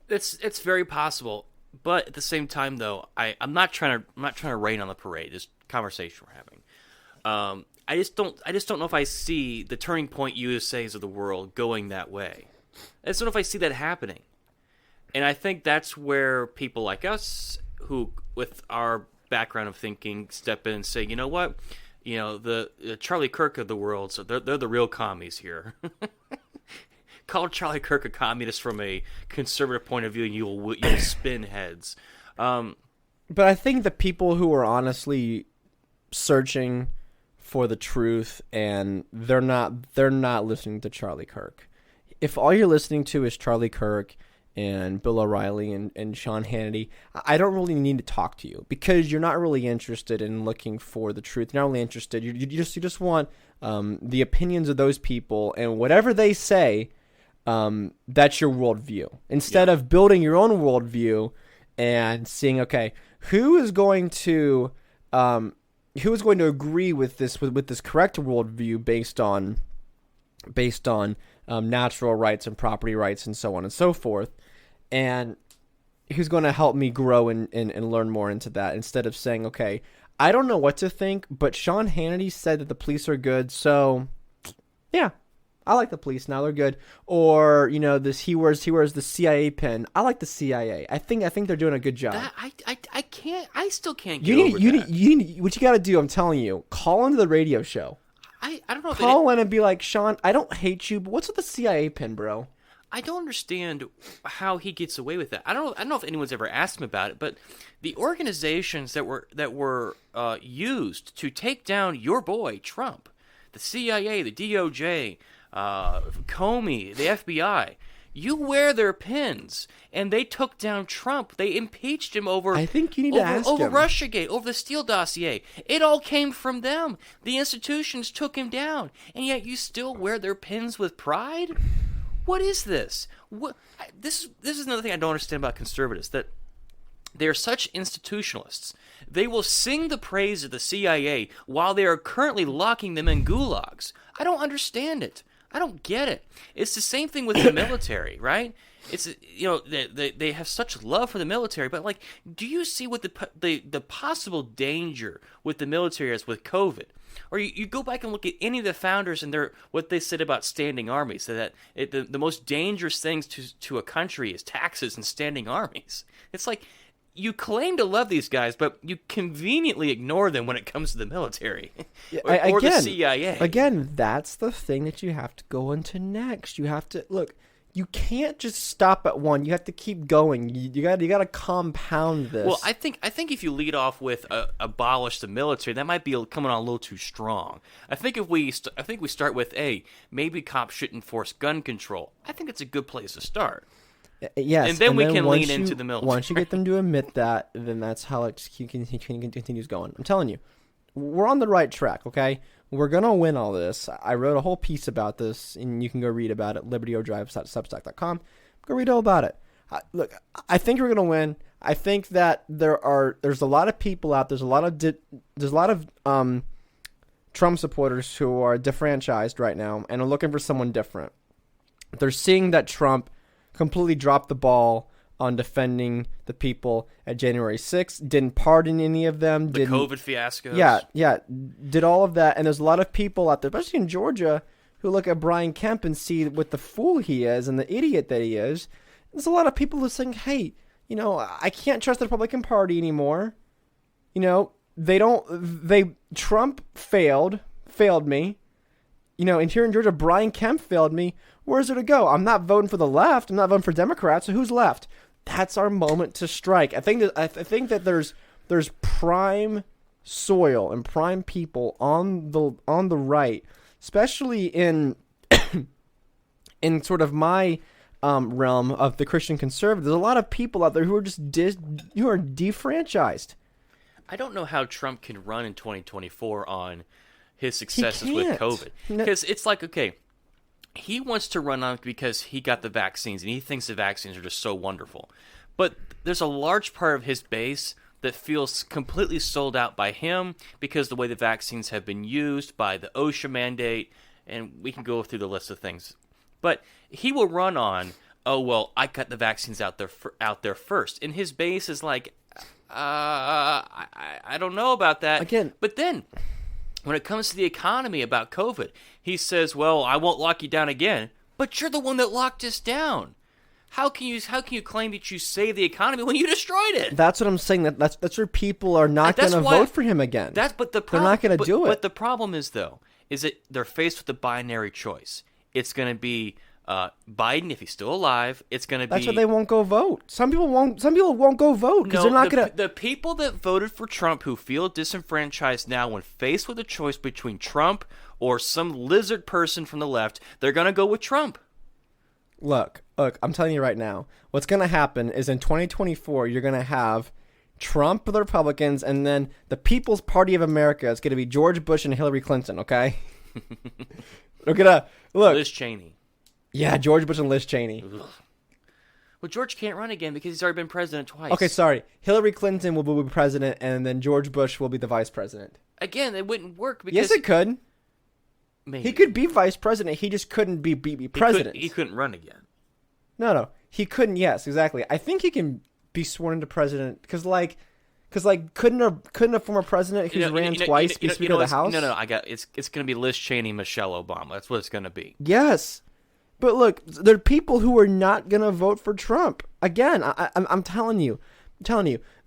It's very possible, but at the same time, though, I'm not trying to rain on the parade. This conversation we're having, I just don't know if I see the turning point USAs of the world going that way. I just don't know if I see that happening, and I think that's where people like us, who with our background of thinking, step in and say, you know what, the Charlie Kirk of the world, so they're the real commies here. Call Charlie Kirk a communist from a conservative point of view, and you'll spin heads. But I think the people who are honestly searching for the truth, and they're not listening to Charlie Kirk. If all you're listening to is Charlie Kirk and Bill O'Reilly and Sean Hannity, I don't really need to talk to you, because you're not really interested in looking for the truth. You're not really interested. You just want the opinions of those people, and whatever they say, that's your worldview. Instead of building your own worldview and seeing, okay, who is going to agree with this correct worldview based on natural rights and property rights and so on and so forth, and who's going to help me grow and learn more into that, instead of saying, okay, I don't know what to think, but Sean Hannity said that the police are good, so yeah, I like the police now, they're good. Or he wears the CIA pin. I like the CIA. I think they're doing a good job. I still can't get over that. What you got to do, I'm telling you, call into the radio show. I don't know. Call in and be like, Sean, I don't hate you, but what's with the CIA pin, bro? I don't understand how he gets away with that. I don't know if anyone's ever asked him about it, but the organizations that were used to take down your boy Trump, the CIA, the DOJ, Comey, the FBI, you wear their pins, and they took down Trump. They impeached him over. I think you need to ask him. Over Russiagate, over the Steele dossier. It all came from them. The institutions took him down, and yet you still wear their pins with pride. What is this? This is another thing I don't understand about conservatives, that they are such institutionalists. They will sing the praise of the CIA while they are currently locking them in gulags. I don't understand it. I don't get it. It's the same thing with the military, right? It's they have such love for the military, but like, do you see what the possible danger with the military is with COVID? Or you go back and look at any of the founders and what they said about standing armies, so that the most dangerous things to a country is taxes and standing armies. It's like, you claim to love these guys, but you conveniently ignore them when it comes to the military or the CIA. Again, that's the thing that you have to go into next. You have to look. You can't just stop at one. You have to keep going. You got to compound this. Well, I think if you lead off with abolish the military, that might be coming on a little too strong. I think if we start with maybe cops should enforce gun control. I think it's a good place to start. Yes, and then we can lean into the military. Once you get them to admit that, then that's how it continues going. I'm telling you, we're on the right track, okay? We're going to win all this. I wrote a whole piece about this, and you can go read about it, libertyoverdrive.substack.com. Go read all about it. Look, I think we're going to win. I think that there's a lot of people out, there's a lot of Trump supporters who are differentialized right now and are looking for someone different. They're seeing that Trump completely dropped the ball on defending the people at January 6th, didn't pardon any of them. The COVID fiascos. Yeah, did all of that. And there's a lot of people out there, especially in Georgia, who look at Brian Kemp and see what the fool he is and the idiot that he is. There's a lot of people who are saying, hey, I can't trust the Republican Party anymore. Trump failed me. and here in Georgia, Brian Kemp failed me. Where's there to go? I'm not voting for the left. I'm not voting for Democrats. So who's left? That's our moment to strike. I think that there's prime soil and prime people on the right, especially in in sort of my realm of the Christian conservative. There's a lot of people out there who are just who are defranchised. I don't know how Trump can run in 2024 on his successes with COVID. Because it's like, okay, he wants to run on because he got the vaccines, and he thinks the vaccines are just so wonderful. But there's a large part of his base that feels completely sold out by him because the way the vaccines have been used, by the OSHA mandate, and we can go through the list of things. But he will run on, oh, well, I got the vaccines out there first. And his base is like, I don't know about that. Again. But then, when it comes to the economy about COVID, he says, well, I won't lock you down again. But you're the one that locked us down. How can you claim that you saved the economy when you destroyed it? That's what I'm saying. That's where people are not going to vote for him again. They're not going to do it. But the problem is, though, is that they're faced with a binary choice. It's going to be Biden if he's still alive. It's going to be. That's why they won't go vote. Some people won't go vote because they're not going to. The people that voted for Trump who feel disenfranchised now, when faced with a choice between Trump or some lizard person from the left, they're going to go with Trump. Look, I'm telling you right now, what's going to happen is in 2024, you're going to have Trump with the Republicans, and then the People's Party of America is going to be George Bush and Hillary Clinton, okay? We're going to, look. Liz Cheney. Yeah, George Bush and Liz Cheney. Ugh. Well, George can't run again because he's already been president twice. Okay, sorry. Hillary Clinton will be president, and then George Bush will be the vice president. Again, it wouldn't work because... Yes, it could. Maybe. He could be vice president. He just couldn't be president. He couldn't run again. No. He couldn't. Yes, exactly. I think he can be sworn into president because couldn't a former president who's ran twice be Speaker of the House? No. I got it's going to be Liz Cheney, Michelle Obama. That's what it's going to be. Yes, but look, there are people who are not going to vote for Trump again. I'm telling you.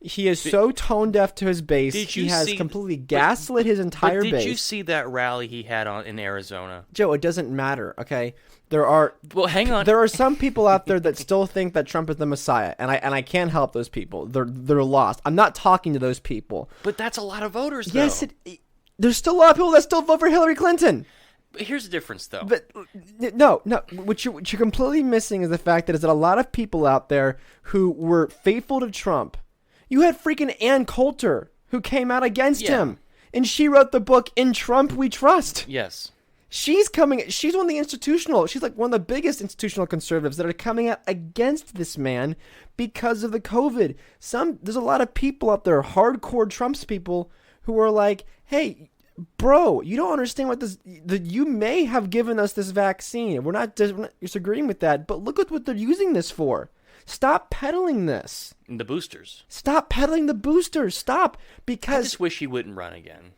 He is so tone deaf to his base. He has completely gaslit his entire base. Did you see that rally he had in Arizona? Joe, it doesn't matter, okay? Hang on. There are some people out there that still think that Trump is the Messiah, and I can't help those people. They're lost. I'm not talking to those people. But that's a lot of voters, though. Yes, there's still a lot of people that still vote for Hillary Clinton. But here's the difference, though. But no. What you're completely missing is the fact that there's a lot of people out there who were faithful to Trump. You had freaking Ann Coulter who came out against him, and she wrote the book "In Trump We Trust." Yes. She's one of the she's like one of the biggest institutional conservatives that are coming out against this man because of the COVID. There's a lot of people out there, hardcore Trump's people, who are like, hey, bro, you don't understand you may have given us this vaccine. We're not disagreeing with that, but look at what they're using this for. Stop peddling this. The boosters. Stop peddling the boosters. Stop. Because I just wish he wouldn't run again.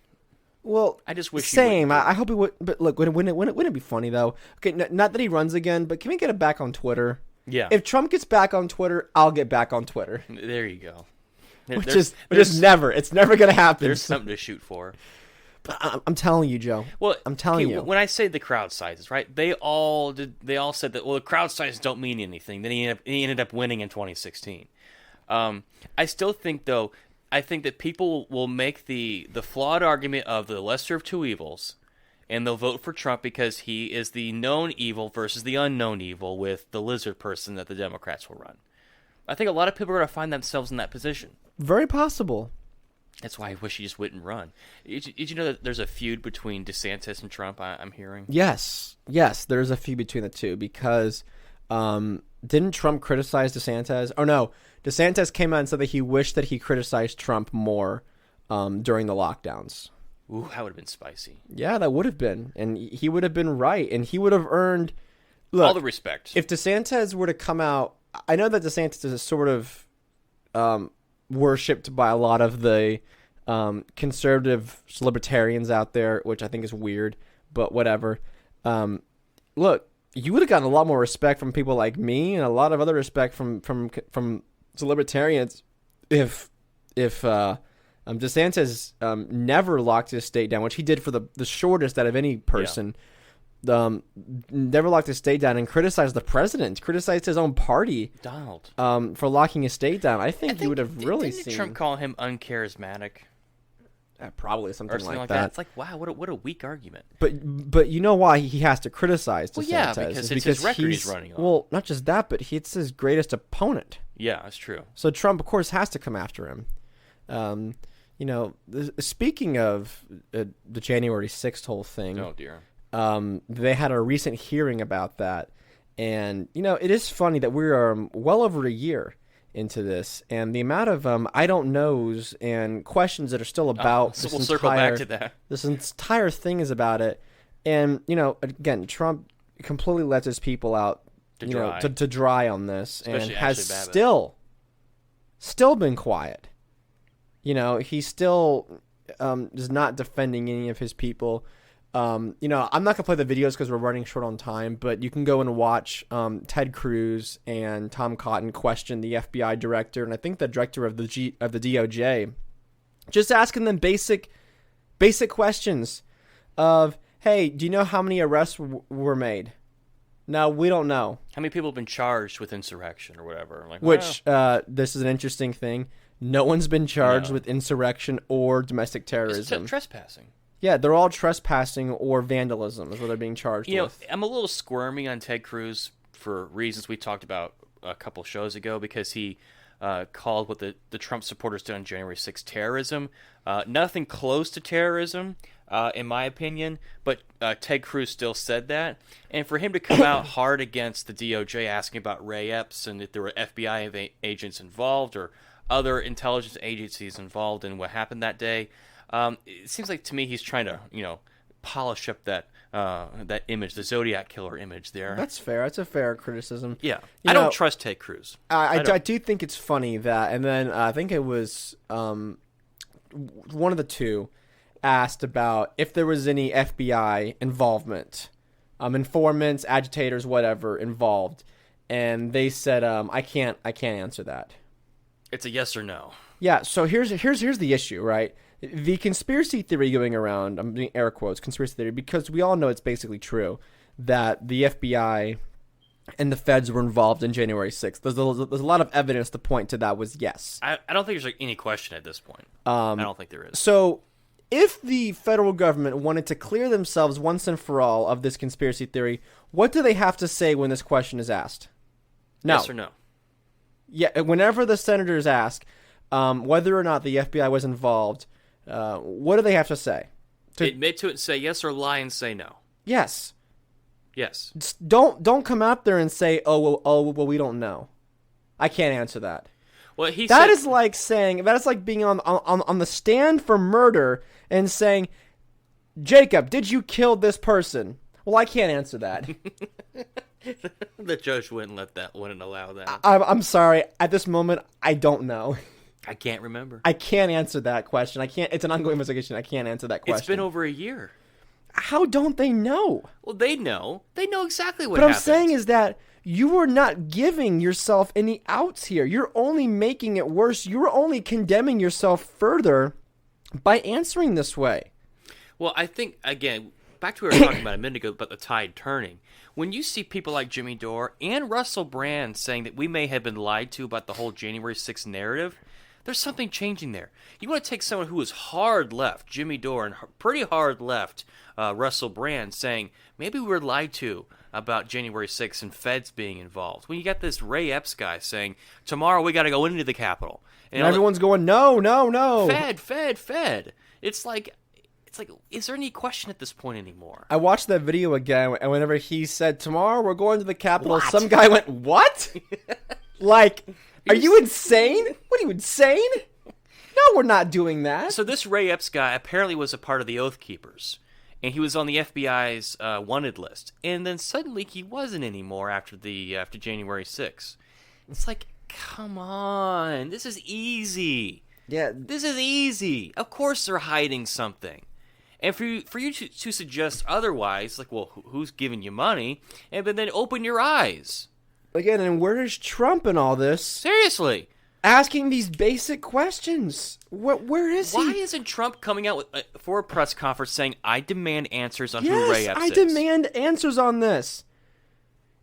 Well, I just wish same. I hope he would. But look, wouldn't it be funny though? Okay, not that he runs again, but can we get it back on Twitter? Yeah. If Trump gets back on Twitter, I'll get back on Twitter. There you go. It's never gonna happen. There's something to shoot for. But I'm telling you, Joe. Well, I'm telling you. When I say the crowd sizes, right? They all said that. Well, the crowd sizes don't mean anything. Then he ended up winning in 2016. I still think, though. I think that people will make the flawed argument of the lesser of two evils, and they'll vote for Trump because he is the known evil versus the unknown evil with the lizard person that the Democrats will run. I think a lot of people are going to find themselves in that position. Very possible. That's why I wish he just wouldn't run. Did you know that there's a feud between Desantis and Trump, I'm hearing? Yes, there's a feud between the two because didn't Trump criticize DeSantis? Oh, no. DeSantis came out and said that he wished that he criticized Trump more during the lockdowns. Ooh, that would have been spicy. Yeah, that would have been. And he would have been right. And he would have earned... Look, all the respect. If DeSantis were to come out... I know that DeSantis is sort of worshipped by a lot of the conservative libertarians out there, which I think is weird, but whatever. Look, you would have gotten a lot more respect from people like me and a lot of other respect from libertarians if DeSantis never locked his state down, which he did for the shortest out of any person. never locked his state down and criticized the president, criticized his own party, Donald, for locking his state down. I think you would have really didn't seen Trump call him uncharismatic. Probably something like that. that. It's like, wow, what a weak argument. But you know why he has to criticize DeSantis? Well, yeah, because it's his record he's running on. Well, not just that, but it's his greatest opponent. Yeah, that's true. So Trump, of course, has to come after him. Speaking of the January 6th whole thing. Oh, dear. They had a recent hearing about that. And, it is funny that we are well over a year into this, and the amount of I don't knows and questions that are still about so we'll circle back to that. This entire thing is about it. And, again, Trump completely lets his people out to dry on this. Especially and has still been quiet. He still is not defending any of his people. I'm not going to play the videos because we're running short on time, but you can go and watch Ted Cruz and Tom Cotton question the FBI director, and I think the director of the DOJ, just asking them basic questions of, hey, do you know how many arrests were made? No, we don't know. How many people have been charged with insurrection or whatever? This is an interesting thing. No one's been charged with insurrection or domestic terrorism. It's trespassing. Yeah, they're all trespassing or vandalism is what they're being charged with. I'm a little squirmy on Ted Cruz for reasons we talked about a couple shows ago, because he called what the Trump supporters did on January 6th terrorism. Nothing close to terrorism, in my opinion, but Ted Cruz still said that. And for him to come out hard against the DOJ, asking about Ray Epps and if there were FBI agents involved or other intelligence agencies involved in what happened that day, it seems like to me he's trying to, polish up that image, the Zodiac killer image there. That's fair. That's a fair criticism. Yeah. I don't trust Ted Cruz. I do think it's funny that, and then I think it was one of the two asked about if there was any FBI involvement, informants, agitators, whatever involved, and they said, I can't answer that. It's a yes or no. Yeah, so here's the issue, right? The conspiracy theory going around, I'm doing air quotes, conspiracy theory, because we all know it's basically true, that the FBI and the feds were involved in January 6th. There's a lot of evidence to point to that was yes. I don't think there's any question at this point. I don't think there is. So if the federal government wanted to clear themselves once and for all of this conspiracy theory, what do they have to say when this question is asked? No. Yes or no? Yeah, whenever the senators ask whether or not the FBI was involved, what do they have to say? Admit to it and say yes, or lie and say no. Yes. Yes. Don't come out there and say, well, we don't know. I can't answer that. Well, that is like being on the stand for murder and saying, Jacob, did you kill this person? Well, I can't answer that. The judge wouldn't allow that. I'm sorry. At this moment, I don't know. I can't remember. I can't answer that question. I can't. It's an ongoing investigation. I can't answer that question. It's been over a year. How don't they know? Well, they know. They know exactly what happened. But I'm saying is that you are not giving yourself any outs here. You're only making it worse. You're only condemning yourself further by answering this way. Well, I think, again, back to what we were talking about a minute ago about the tide turning. When you see people like Jimmy Dore and Russell Brand saying that we may have been lied to about the whole January 6th narrative, there's something changing there. You want to take someone who was hard left, Jimmy Dore, and pretty hard left, Russell Brand, saying maybe we were lied to about January 6th and feds being involved. When you got this Ray Epps guy saying, tomorrow we got to go into the Capitol. And everyone's going, no. Fed. It's like, is there any question at this point anymore? I watched that video again, and whenever he said, tomorrow we're going to the Capitol, some guy went, what? Like, are you insane? What, are you insane? No, we're not doing that. So this Ray Epps guy apparently was a part of the Oath Keepers, and he was on the FBI's wanted list. And then suddenly he wasn't anymore after January 6th. It's like, come on, this is easy. Yeah, this is easy. Of course they're hiding something. And for you to suggest otherwise, like, well, who's giving you money? But then open your eyes. Again, and where is Trump in all this? Seriously. asking these basic questions. Where is he? Why isn't Trump coming out with, for a press conference saying, I demand answers on who Rayapps is? I demand answers on this.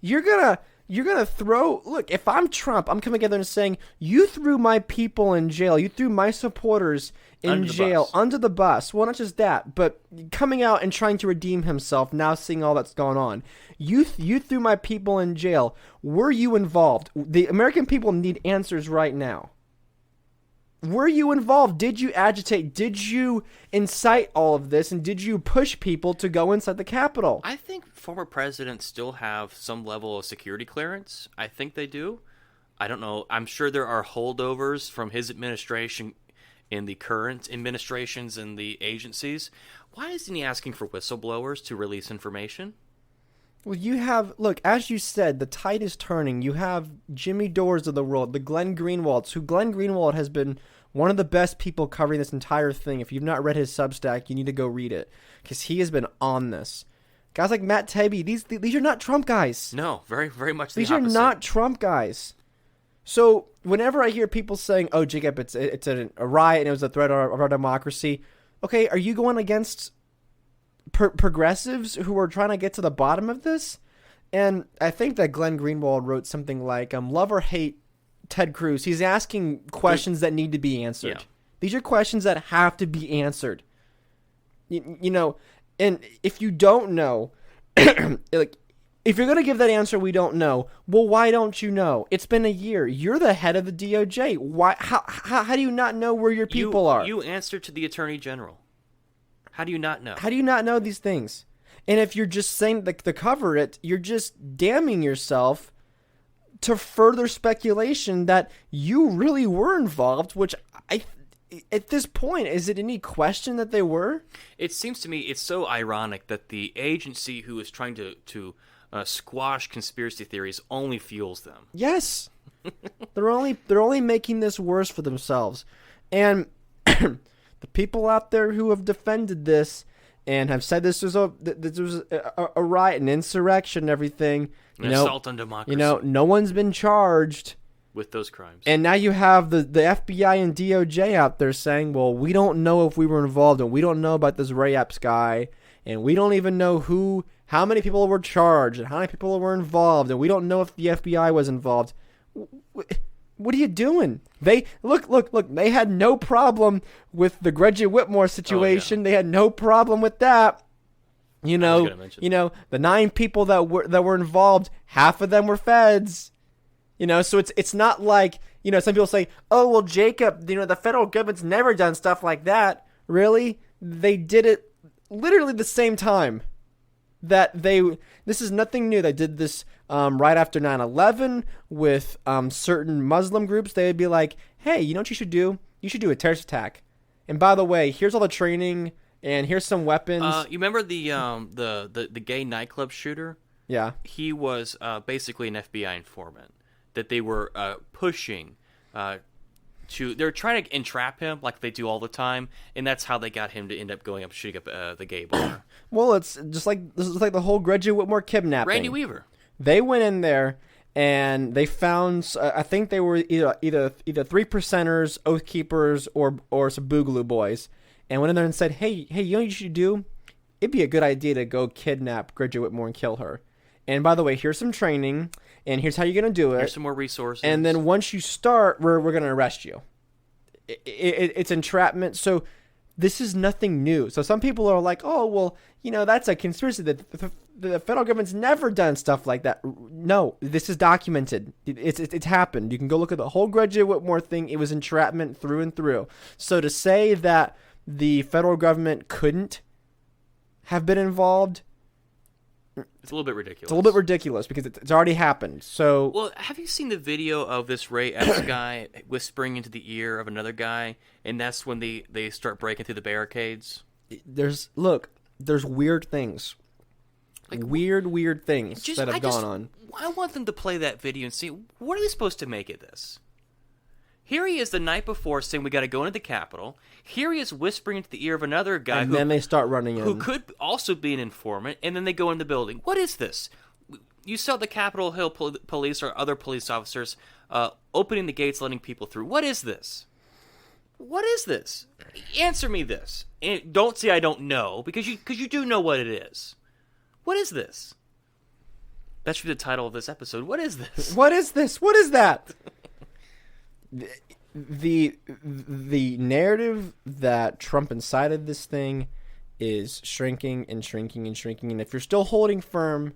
You're gonna throw... Look, if I'm Trump, I'm coming together and saying, you threw my people in jail. You threw my supporters in jail, under the bus. Well, not just that, but coming out and trying to redeem himself, now seeing all that's gone on. You threw my people in jail. Were you involved? The American people need answers right now. Were you involved? Did you agitate? Did you incite all of this? And did you push people to go inside the Capitol? I think former presidents still have some level of security clearance. I think they do. I don't know. I'm sure there are holdovers from his administration in the current administrations and the agencies. Why isn't he asking for whistleblowers to release information? Well, you have, look, as you said, the tide is turning. You have Jimmy Dores of the world, the Glenn Greenwalds, who Glenn Greenwald has been one of the best people covering this entire thing. If you've not read his Substack, you need to go read it, because he has been on this. Guys like Matt Taibbi, these are not Trump guys. No, very, very much the These opposite. are not Trump guys. So whenever I hear people saying, oh, Jacob, it's a riot and it was a threat of our democracy, okay, are you going against progressives who are trying to get to the bottom of this? And I think that Glenn Greenwald wrote something like, love or hate Ted Cruz. He's asking questions that need to be answered. Yeah. These are questions that have to be answered. You know, and if you don't know, like, if you're going to give that answer, we don't know. Well, why don't you know? It's been a year. You're the head of the DOJ. Why? How do you not know where your people are? You answer to the Attorney General. How do you not know? How do you not know these things? And if you're just saying to cover it, you're just damning yourself to further speculation that you really were involved, which at this point, is it any question that they were? It seems to me it's so ironic that the agency who is trying to squash conspiracy theories only fuels them. Yes. they're only making this worse for themselves. And the people out there who have defended this and have said this was a riot, an insurrection, and everything, An assault on democracy. No one's been charged with those crimes. And now you have the FBI and DOJ out there saying, well, we don't know if we were involved, and we don't know about this Rayapps guy, and we don't even know how many people were charged, and how many people were involved, and we don't know if the FBI was involved. What are you doing? They look. They had no problem with the Gretchen Whitmore situation. Oh, yeah. They had no problem with that. The 9 people that were involved, half of them were feds. So it's not like, some people say, oh, well, Jacob, the federal government's never done stuff like that. Really? They did it literally the same time this is nothing new. They did this right after 9/11 with certain Muslim groups. They would be like, hey, you know what you should do? You should do a terrorist attack. And by the way, here's all the training and here's some weapons. You remember the gay nightclub shooter? Yeah. He was basically an FBI informant that they were pushing they were trying to entrap him like they do all the time, and that's how they got him to end up going up shooting up the gay bar. Well, it's just like the whole Gretchen Whitmore kidnapping. Randy Weaver. They went in there and they found I think they were either 3%ers, Oath Keepers, or some Boogaloo boys, and went in there and said, hey, you know what you should do? It'd be a good idea to go kidnap Gretchen Whitmore and kill her. And by the way, here's some training, and here's how you're going to do it. Here's some more resources. And then once you start, we're going to arrest you. It's entrapment. So this is nothing new. So some people are like, oh, well, that's a conspiracy. The federal government's never done stuff like that. No, this is documented. It's happened. You can go look at the whole Gretchen Whitmore thing. It was entrapment through and through. So to say that the federal government couldn't have been involved, it's a little bit ridiculous. It's a little bit ridiculous because it's already happened. So, well, have you seen the video of this Rayapps guy whispering into the ear of another guy, and that's when they start breaking through the barricades? There's weird things, like weird things that have gone on. I want them to play that video and see what are they supposed to make of this. Here he is the night before saying we got to go into the Capitol. Here he is whispering into the ear of another guy and then they start running in. Who could also be an informant, and then they go in the building. What is this? you saw the Capitol Hill police or other police officers opening the gates, letting people through. What is this? What is this? Answer me this. And don't say I don't know, because you do know what it is. What is this? That should be the title of this episode. What is this? What is this? What is that? The narrative that Trump incited this thing is shrinking and shrinking and shrinking. And if you're still holding firm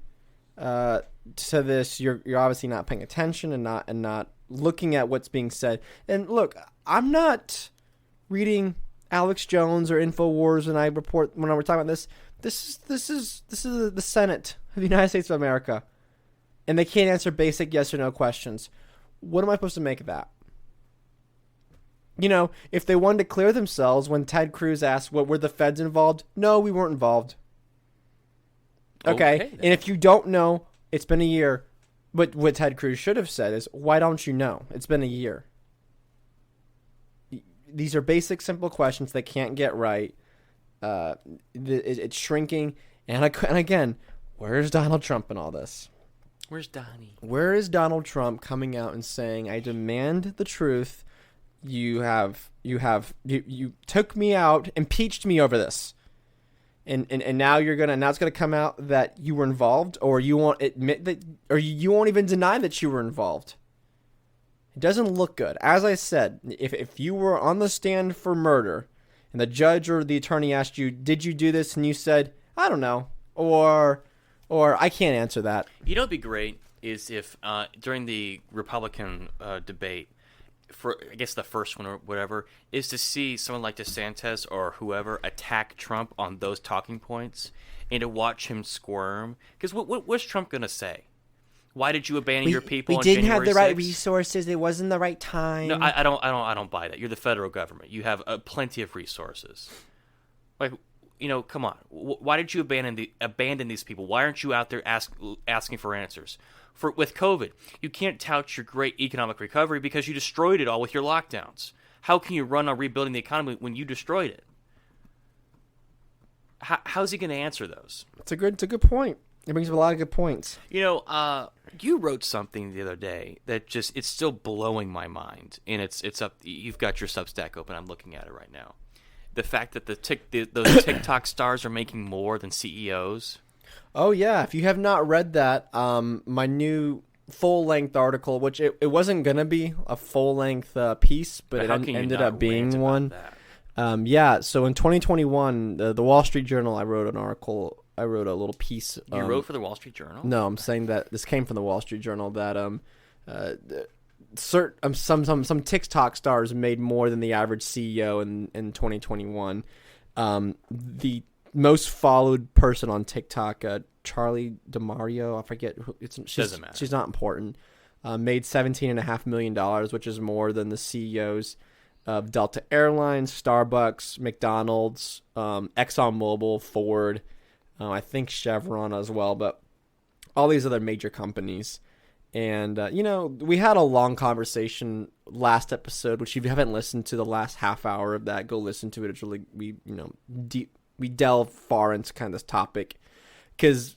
to this, you're obviously not paying attention and not looking at what's being said. And look, I'm not reading Alex Jones or InfoWars when I report when we're talking about this. This is the Senate of the United States of America, and they can't answer basic yes or no questions. What am I supposed to make of that? You know, if they wanted to clear themselves when Ted Cruz asked, "What were the feds involved?" No, we weren't involved. Okay, and if you don't know, it's been a year. But what Ted Cruz should have said is, "Why don't you know? It's been a year." These are basic, simple questions they can't get right. It's shrinking. And again, where's Donald Trump in all this? Where's Donnie? Where is Donald Trump coming out and saying, "I demand the truth. You took me out, impeached me over this, and now it's gonna come out that you were involved, or you won't admit that, or you won't even deny that you were involved." It doesn't look good. As I said, if you were on the stand for murder and the judge or the attorney asked you, "Did you do this?" and you said, "I don't know," or "I can't answer that." You know what'd be great is if during the Republican debate, for I guess the first one or whatever, is to see someone like DeSantis or whoever attack Trump on those talking points and to watch him squirm. Because what's Trump going to say? Why did you abandon your people? We didn't January have the right 6th? resources. It wasn't the right time. No, I don't buy that. You're the federal government. You have plenty of resources. Like, come on. Why did you abandon these people? Why aren't you out there asking for answers? With COVID, you can't tout your great economic recovery because you destroyed it all with your lockdowns. How can you run on rebuilding the economy when you destroyed it? How's he going to answer those? It's a good point. It brings up a lot of good points. You wrote something the other day that it's still blowing my mind, and it's up. You've got your Substack open. I'm looking at it right now. The fact that those TikTok stars are making more than CEOs. Oh yeah, if you have not read that, my new full-length article, which it wasn't gonna be a full-length piece, but it ended up being one. So in 2021, the Wall Street Journal, I wrote an article. I wrote a little piece. You wrote for the Wall Street Journal? No, I'm saying that this came from the Wall Street Journal. That some TikTok stars made more than the average CEO in 2021. The most followed person on TikTok, Charlie DeMario, I forget who. Doesn't matter. She's not important. Made $17.5 million, which is more than the CEOs of Delta Airlines, Starbucks, McDonald's, ExxonMobil, Ford. I think Chevron as well, but all these other major companies. And, we had a long conversation last episode, which if you haven't listened to the last half hour of that, go listen to it. It's really, we delve far into kind of this topic because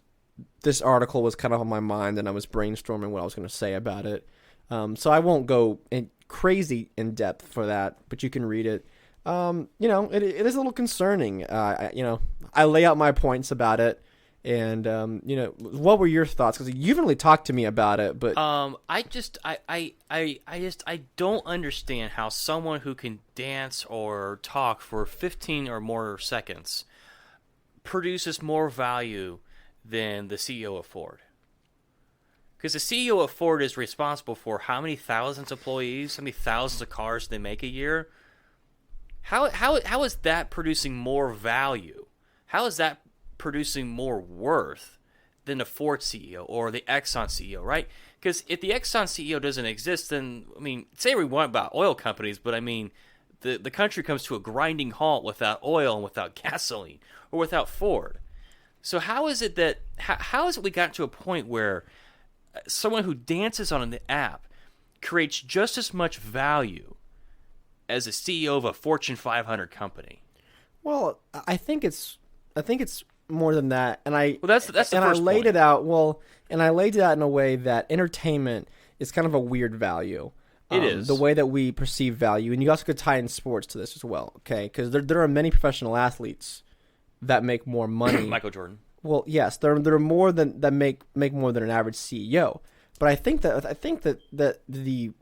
this article was kind of on my mind and I was brainstorming what I was going to say about it. So I won't go crazy in depth for that, but you can read it. It is a little concerning. I lay out my points about it, and what were your thoughts? Because you haven't really talked to me about it, but I don't understand how someone who can dance or talk for 15 or more seconds produces more value than the CEO of Ford. Because the CEO of Ford is responsible for how many thousands of employees, how many thousands of cars they make a year. How is that producing more value? How is that producing more worth than the Ford CEO or the Exxon CEO, right? Because if the Exxon CEO doesn't exist, then, say we want about oil companies, but the country comes to a grinding halt without oil and without gasoline or without Ford. So how is it we got to a point where someone who dances on an app creates just as much value as a CEO of a Fortune 500 company? Well, I think it's more than that, and that's the first I laid point. it out and I laid it out in a way that entertainment is kind of a weird value. It is the way that we perceive value, and you also could tie in sports to this as well. Okay, because there are many professional athletes that make more money. Michael Jordan. Well, yes, there are more that make more than an average CEO. But I think that the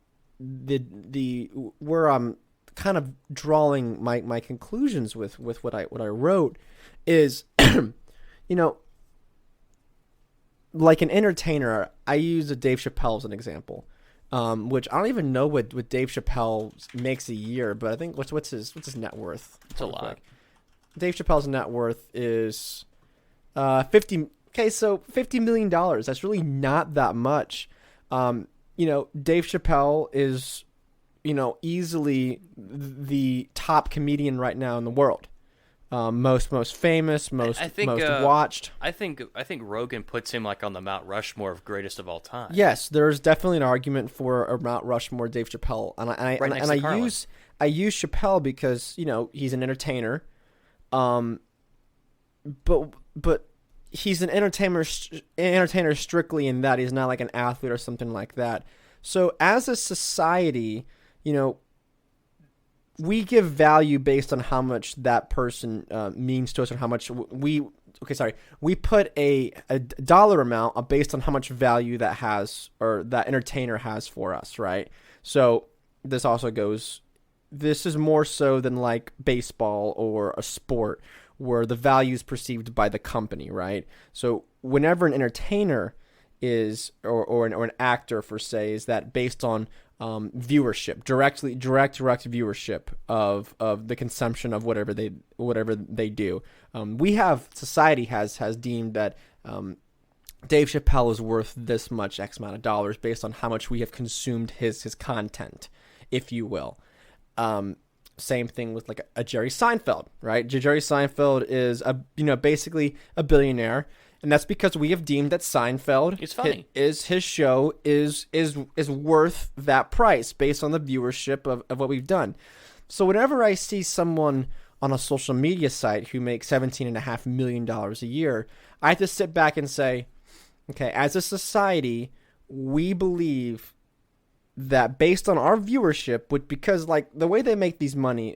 where I'm kind of drawing my conclusions with what I wrote is, like an entertainer. I use Dave Chappelle as an example, which I don't even know what Dave Chappelle makes a year, but I think what's his net worth? It's a lot. Dave Chappelle's net worth is 50. Okay, so $50 million. That's really not that much. Dave Chappelle is, easily the top comedian right now in the world. Most famous, most watched. I think Rogan puts him like on the Mount Rushmore of greatest of all time. Yes, there's definitely an argument for a Mount Rushmore Dave Chappelle, and I use Chappelle because he's an entertainer, but he's an entertainer strictly in that he's not like an athlete or something like that. So as a society, we give value based on how much that person means to us and how much we put a dollar amount based on how much value that has or that entertainer has for us, right? So this is more so than like baseball or a sport where the value is perceived by the company, right? So whenever an entertainer is or an actor for say is that based on viewership, direct viewership of the consumption of whatever they do. Society has deemed that Dave Chappelle is worth this much X amount of dollars based on how much we have consumed his content, if you will. Same thing with like a Jerry Seinfeld, right? Jerry Seinfeld is basically a billionaire, and that's because we have deemed that Seinfeld his show is worth that price based on the viewership of what we've done. So whenever I see someone on a social media site who makes $17.5 million a year, I have to sit back and say, okay, as a society, we believe that based on our viewership, because like the way they make money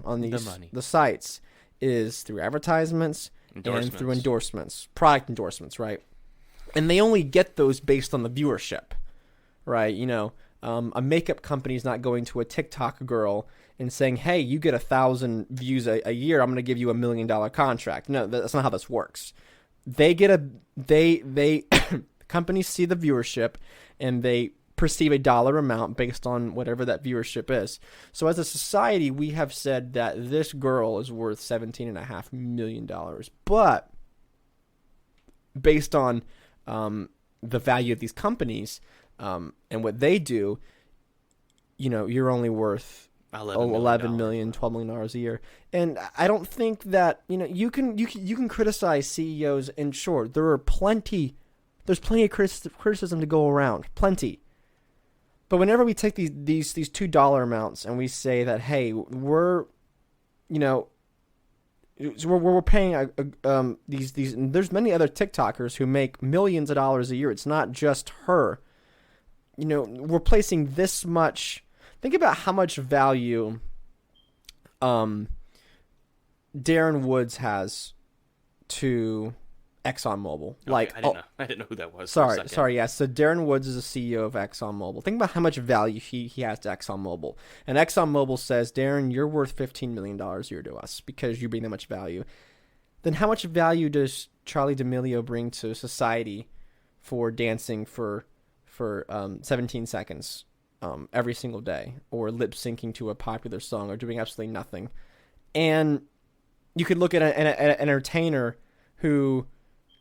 on the sites is through advertisements and through endorsements, product endorsements, right? And they only get those based on the viewership, right? A makeup company is not going to a TikTok girl and saying, "Hey, you get 1,000 views a year, I'm going to give you $1 million contract." No, that's not how this works. They companies see the viewership and they perceive a dollar amount based on whatever that viewership is. So as a society, we have said that this girl is worth $17.5 million. But based on the value of these companies and what they do, you're only worth $11 million, $12 million a year. And I don't think that, you can criticize CEOs, and sure, there's plenty of criticism to go around. Plenty. But whenever we take these $2 amounts and we say that, hey, we're paying these there's many other TikTokers who make millions of dollars a year. It's not just her. We're placing this much. Think about how much value Darren Woods has to ExxonMobil. Okay, I didn't know who that was. Sorry. Yeah. So Darren Woods is the CEO of ExxonMobil. Think about how much value he has to ExxonMobil. And ExxonMobil says, Darren, you're worth $15 million a year to us because you bring that much value. Then how much value does Charlie D'Amelio bring to society for dancing for 17 seconds every single day, or lip syncing to a popular song, or doing absolutely nothing? And you could look at an entertainer who,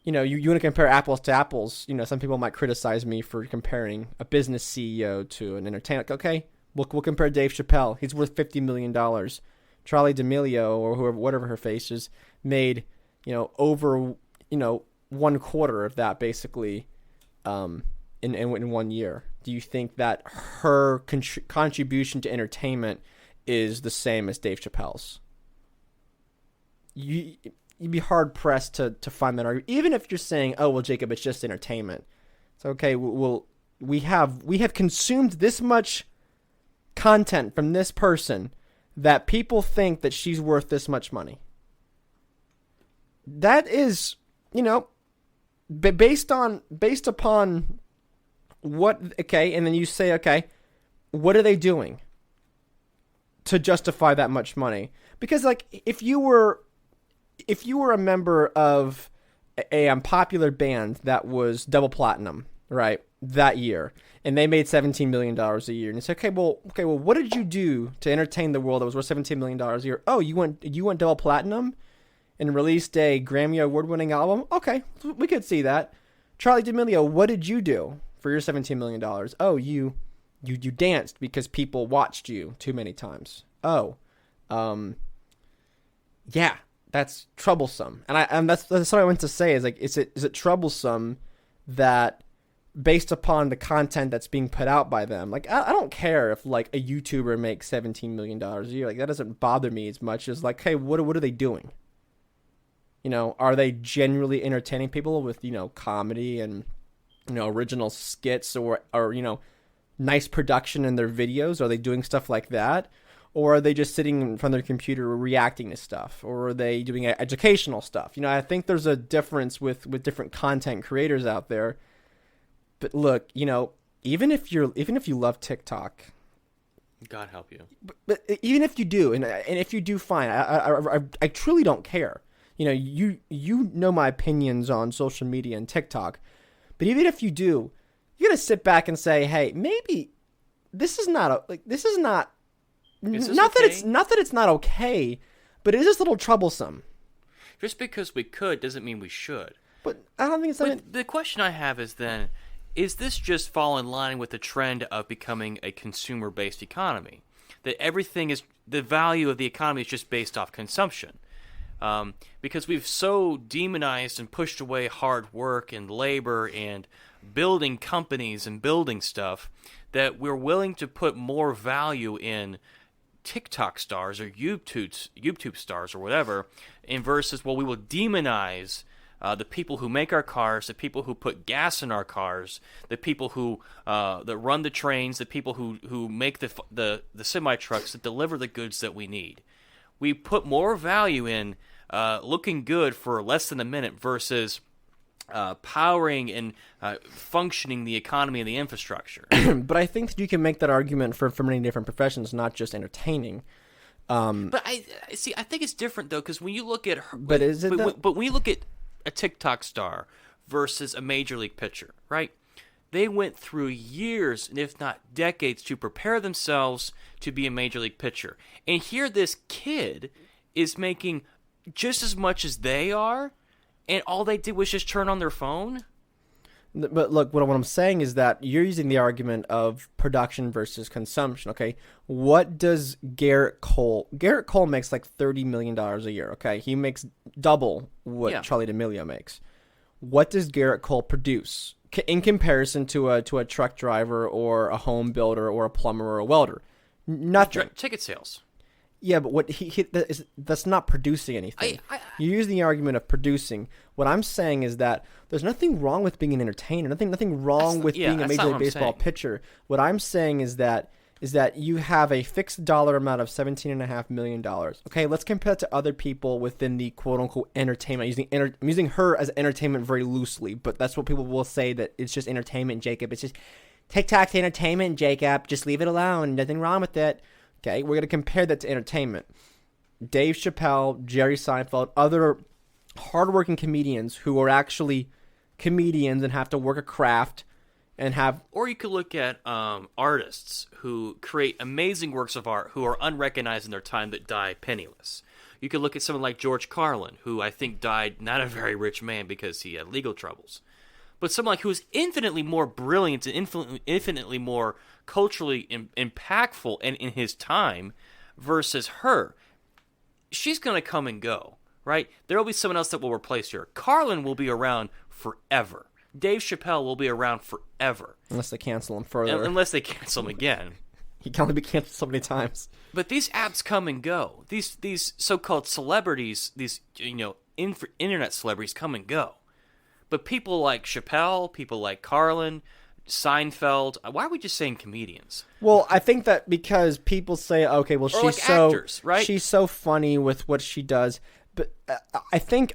you want to compare apples to apples. Some people might criticize me for comparing a business CEO to an entertainer. Okay, we'll compare Dave Chappelle. He's worth $50 million. Charlie D'Amelio, or whoever, whatever her face is, made, over, 1/4 of that basically in 1 year. Do you think that her contribution to entertainment is the same as Dave Chappelle's? you'd be hard pressed to find that argument, even if you're saying, oh well, Jacob, it's just entertainment. It's okay. We have consumed this much content from this person that people think that she's worth this much money. That is, based upon what, okay, and then you say, okay, what are they doing to justify that much money? Because like if you were a member of a popular band that was double platinum, right, that year, and they made $17 million a year, and it's okay, well, what did you do to entertain the world that was worth $17 million a year? Oh, you went double platinum and released a Grammy award-winning album? Okay, we could see that. Charli D'Amelio, what did you do for your $17 million? Oh, you danced because people watched you too many times. Oh, yeah, that's troublesome. And that's what I went to say is like, is it troublesome that based upon the content that's being put out by them, like I don't care if like a YouTuber makes $17 million a year, like that doesn't bother me as much as like, hey, what are they doing? Are they genuinely entertaining people with, comedy and, original skits or nice production in their videos? Are they doing stuff like that? Or are they just sitting in front of their computer reacting to stuff? Or are they doing educational stuff? I think there's a difference with different content creators out there. But look, even if you love TikTok, God help you. But even if you do, and if you do, fine. I truly don't care. You know my opinions on social media and TikTok, but even if you do, you gotta sit back and say, hey, maybe this is not not that it's not okay, but it is just a little troublesome. Just because we could doesn't mean we should. But I don't think it's. But the question I have is then, is this just fall in line with the trend of becoming a consumer-based economy? That everything is, the value of the economy is just based off consumption. Because we've so demonized and pushed away hard work and labor and building companies and building stuff that we're willing to put more value in TikTok stars or YouTube stars or whatever, in versus, well, we will demonize the people who make our cars, the people who put gas in our cars, the people who that run the trains, the people who make the semi trucks that deliver the goods that we need. We put more value in looking good for less than a minute versus powering and functioning the economy and the infrastructure. But I think that you can make that argument for many different professions, not just entertaining. But I think it's different though, because when you look at her, but is it? But when you look at a TikTok star versus a major league pitcher, right? They went through years, and if not decades, to prepare themselves to be a major league pitcher. And here this kid is making just as much as they are, and all they did was just turn on their phone? But look, what I'm saying is that you're using the argument of production versus consumption, okay? What does Garrett Cole makes like $30 million a year, okay? He makes double what Charli D'Amelio makes. What does Garrett Cole produce in comparison to a truck driver or a home builder or a plumber or a welder? Nothing. Ticket sales. Yeah, but what that's not producing anything. You use the argument of producing. What I'm saying is that there's nothing wrong with being an entertainer. Nothing wrong with being a Major League Baseball pitcher. What I'm saying is that you have a fixed dollar amount of $17.5 million. Okay, let's compare it to other people within the quote-unquote entertainment. I'm using her as entertainment very loosely, but that's what people will say, that it's just entertainment, Jacob. It's just TikTok's entertainment, Jacob. Just leave it alone. Nothing wrong with it. Okay, we're going to compare that to entertainment. Dave Chappelle, Jerry Seinfeld, other hardworking comedians who are actually comedians and have to work a craft and have... Or you could look at artists who create amazing works of art who are unrecognized in their time that die penniless. You could look at someone like George Carlin, who I think died not a very rich man because he had legal troubles. But someone like who is infinitely more brilliant and infinitely more culturally impactful and in his time versus her. She's going to come and go, right? There will be someone else that will replace her. Carlin will be around forever. Dave Chappelle will be around forever. Unless they cancel him further. Unless they cancel him again. He can only be canceled so many times. But these apps come and go. These so-called celebrities, these internet celebrities come and go. But people like Chappelle, people like Carlin, Seinfeld, why are we just saying comedians? Well, I think that because people say, okay, well, or she's like actors, right? She's so funny with what she does. But I think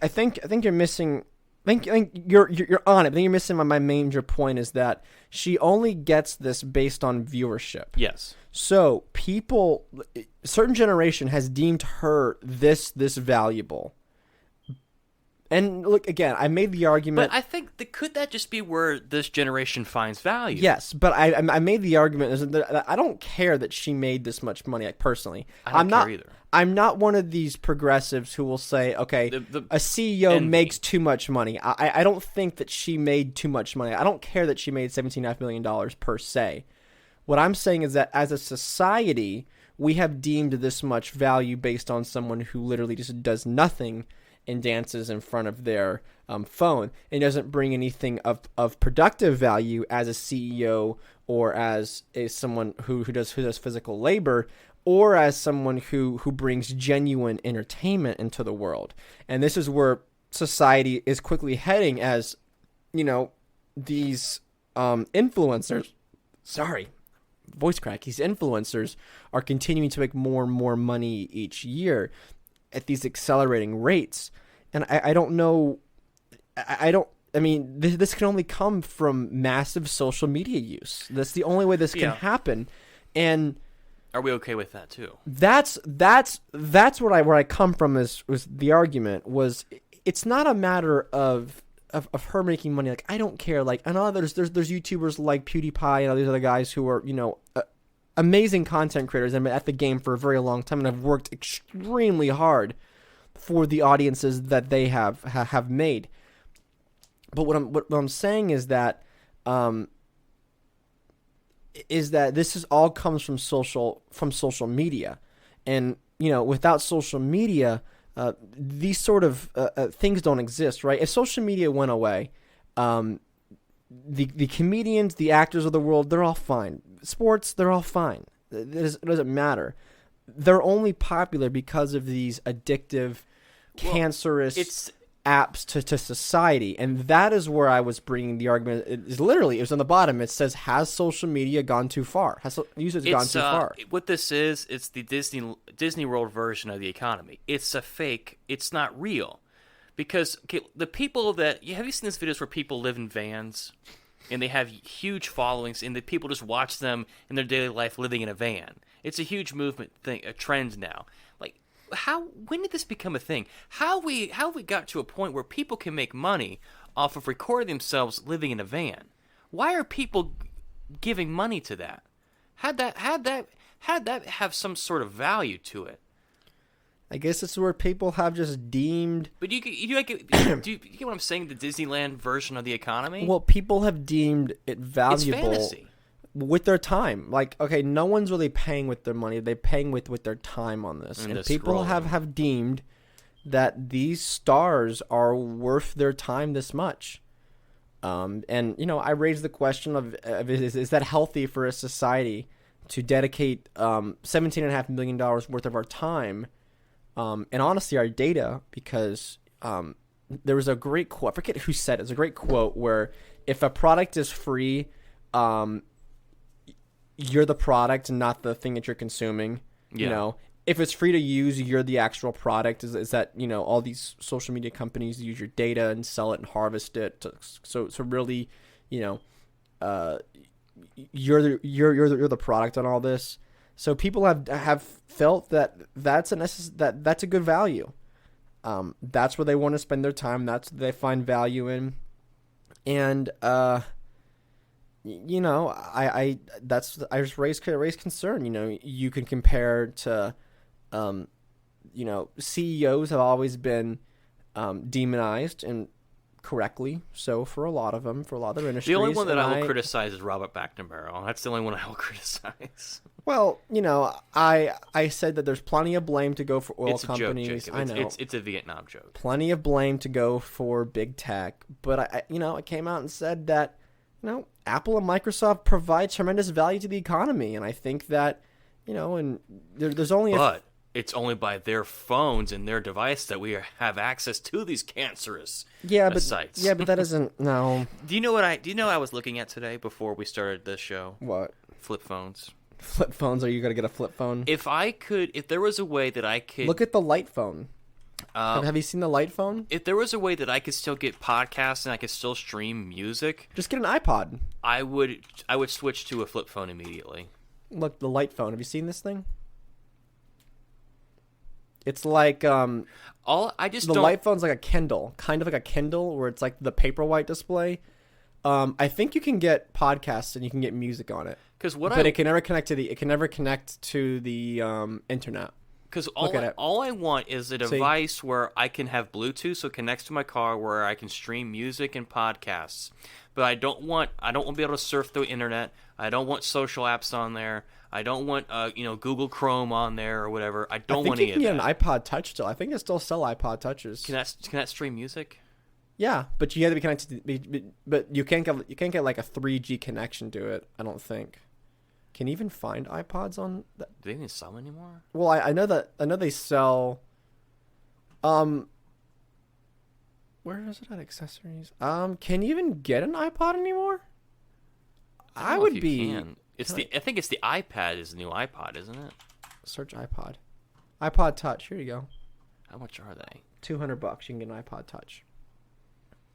you're missing. I think you're on it. I think you're missing my major point is that she only gets this based on viewership. Yes. So people, certain generation has deemed her this valuable. And look, again, I made the argument. But I think could that just be where this generation finds value? Yes, but I made the argument that I don't care that she made this much money. Like, personally, I don't care either. I'm not one of these progressives who will say, okay, a CEO makes too much money. I don't think that she made too much money. I don't care that she made $17.5 million per se. What I'm saying is that as a society, we have deemed this much value based on someone who literally just does nothing and dances in front of their phone and doesn't bring anything of productive value as a CEO or as someone who does physical labor or as someone who brings genuine entertainment into the world. And this is where society is quickly heading as, these influencers, voice crack, these influencers are continuing to make more and more money each year at these accelerating rates. And I don't know, this can only come from massive social media use. That's the only way this can happen. And are we okay with that too? That's where I come from was the argument was it's not a matter of her making money. Like, I don't care. Like, I know there's YouTubers like PewDiePie and all these other guys who are, amazing content creators and been at the game for a very long time and have worked extremely hard for the audiences that they have made. But what I'm saying is that this is all comes from social media, and without social media, these sort of things don't exist, right? If social media went away, the comedians, the actors of the world, they're all fine. Sports, they're all fine. It doesn't matter. They're only popular because of these addictive, cancerous apps to society. And that is where I was bringing the argument. It was on the bottom. It says, has social media gone too far? Has usage gone too far? What this is, it's the Disney World version of the economy. It's a fake. It's not real. Because the people have you seen these videos where people live in vans and they have huge followings and the people just watch them in their daily life living in a van? It's a huge movement thing, a trend now. Like, when did this become a thing? How we got to a point where people can make money off of recording themselves living in a van? Why are people giving money to that? Had that have some sort of value to it? I guess it's where people have just deemed. But do you get what I'm saying? The Disneyland version of the economy. Well, people have deemed it valuable. It's fantasy. With their time. Like, okay, no one's really paying with their money. They're paying with their time on this. And people have deemed that these stars are worth their time this much. And, I raised the question of is that healthy for a society to dedicate $17.5 million worth of our time and honestly our data, because there was a great quote. I forget who said it. It's a great quote where if a product is free, you're the product and not the thing that you're consuming. Yeah. If it's free to use, you're the actual product. Is that all these social media companies use your data and sell it and harvest it. So really, you're the product on all this. So people have felt that that's a good value. That's where they want to spend their time. That's what they find value in, and I just raise concern. You can compare to, CEOs have always been demonized, and correctly so for a lot of them, for a lot of their industries. The only one that I will criticize is Robert McNamara. That's the only one I will criticize. Well, I said that there's plenty of blame to go for oil companies. It's a joke, Jacob. I know. It's a Vietnam joke. Plenty of blame to go for big tech. But I came out and said that, Apple and Microsoft provide tremendous value to the economy. And I think that, and there's only it's only by their phones and their device that we have access to these cancerous sites. Yeah, but that isn't no. Do you know I was looking at today before we started this show? What? Flip phones. Flip phones? Are you gonna get a flip phone? If there was a way that I could look at the light phone. Have you seen the light phone? If there was a way that I could still get podcasts and I could still stream music, just get an iPod. I would switch to a flip phone immediately. Look, the light phone. Have you seen this thing? It's like the light phone's like a Kindle, kind of like a Kindle, where it's like the Paperwhite display. I think you can get podcasts and you can get music on it. It can never connect to the internet. Because all I want is a device where I can have Bluetooth, so it connects to my car, where I can stream music and podcasts. But I don't want to be able to surf the internet. I don't want social apps on there. I don't want Google Chrome on there or whatever. I don't want any of that. I think you can get an iPod Touch still. I think they still sell iPod Touches. Can that stream music? Yeah, but you have to be connected. But you can't get like a 3G connection to it. I don't think. Can you even find iPods on that? Do they even sell anymore? Well, I know they sell. Where is it at accessories? Can you even get an iPod anymore? I think it's the iPad is the new iPod, isn't it? Search iPod Touch. Here you go. How much are they? $200. You can get an iPod Touch.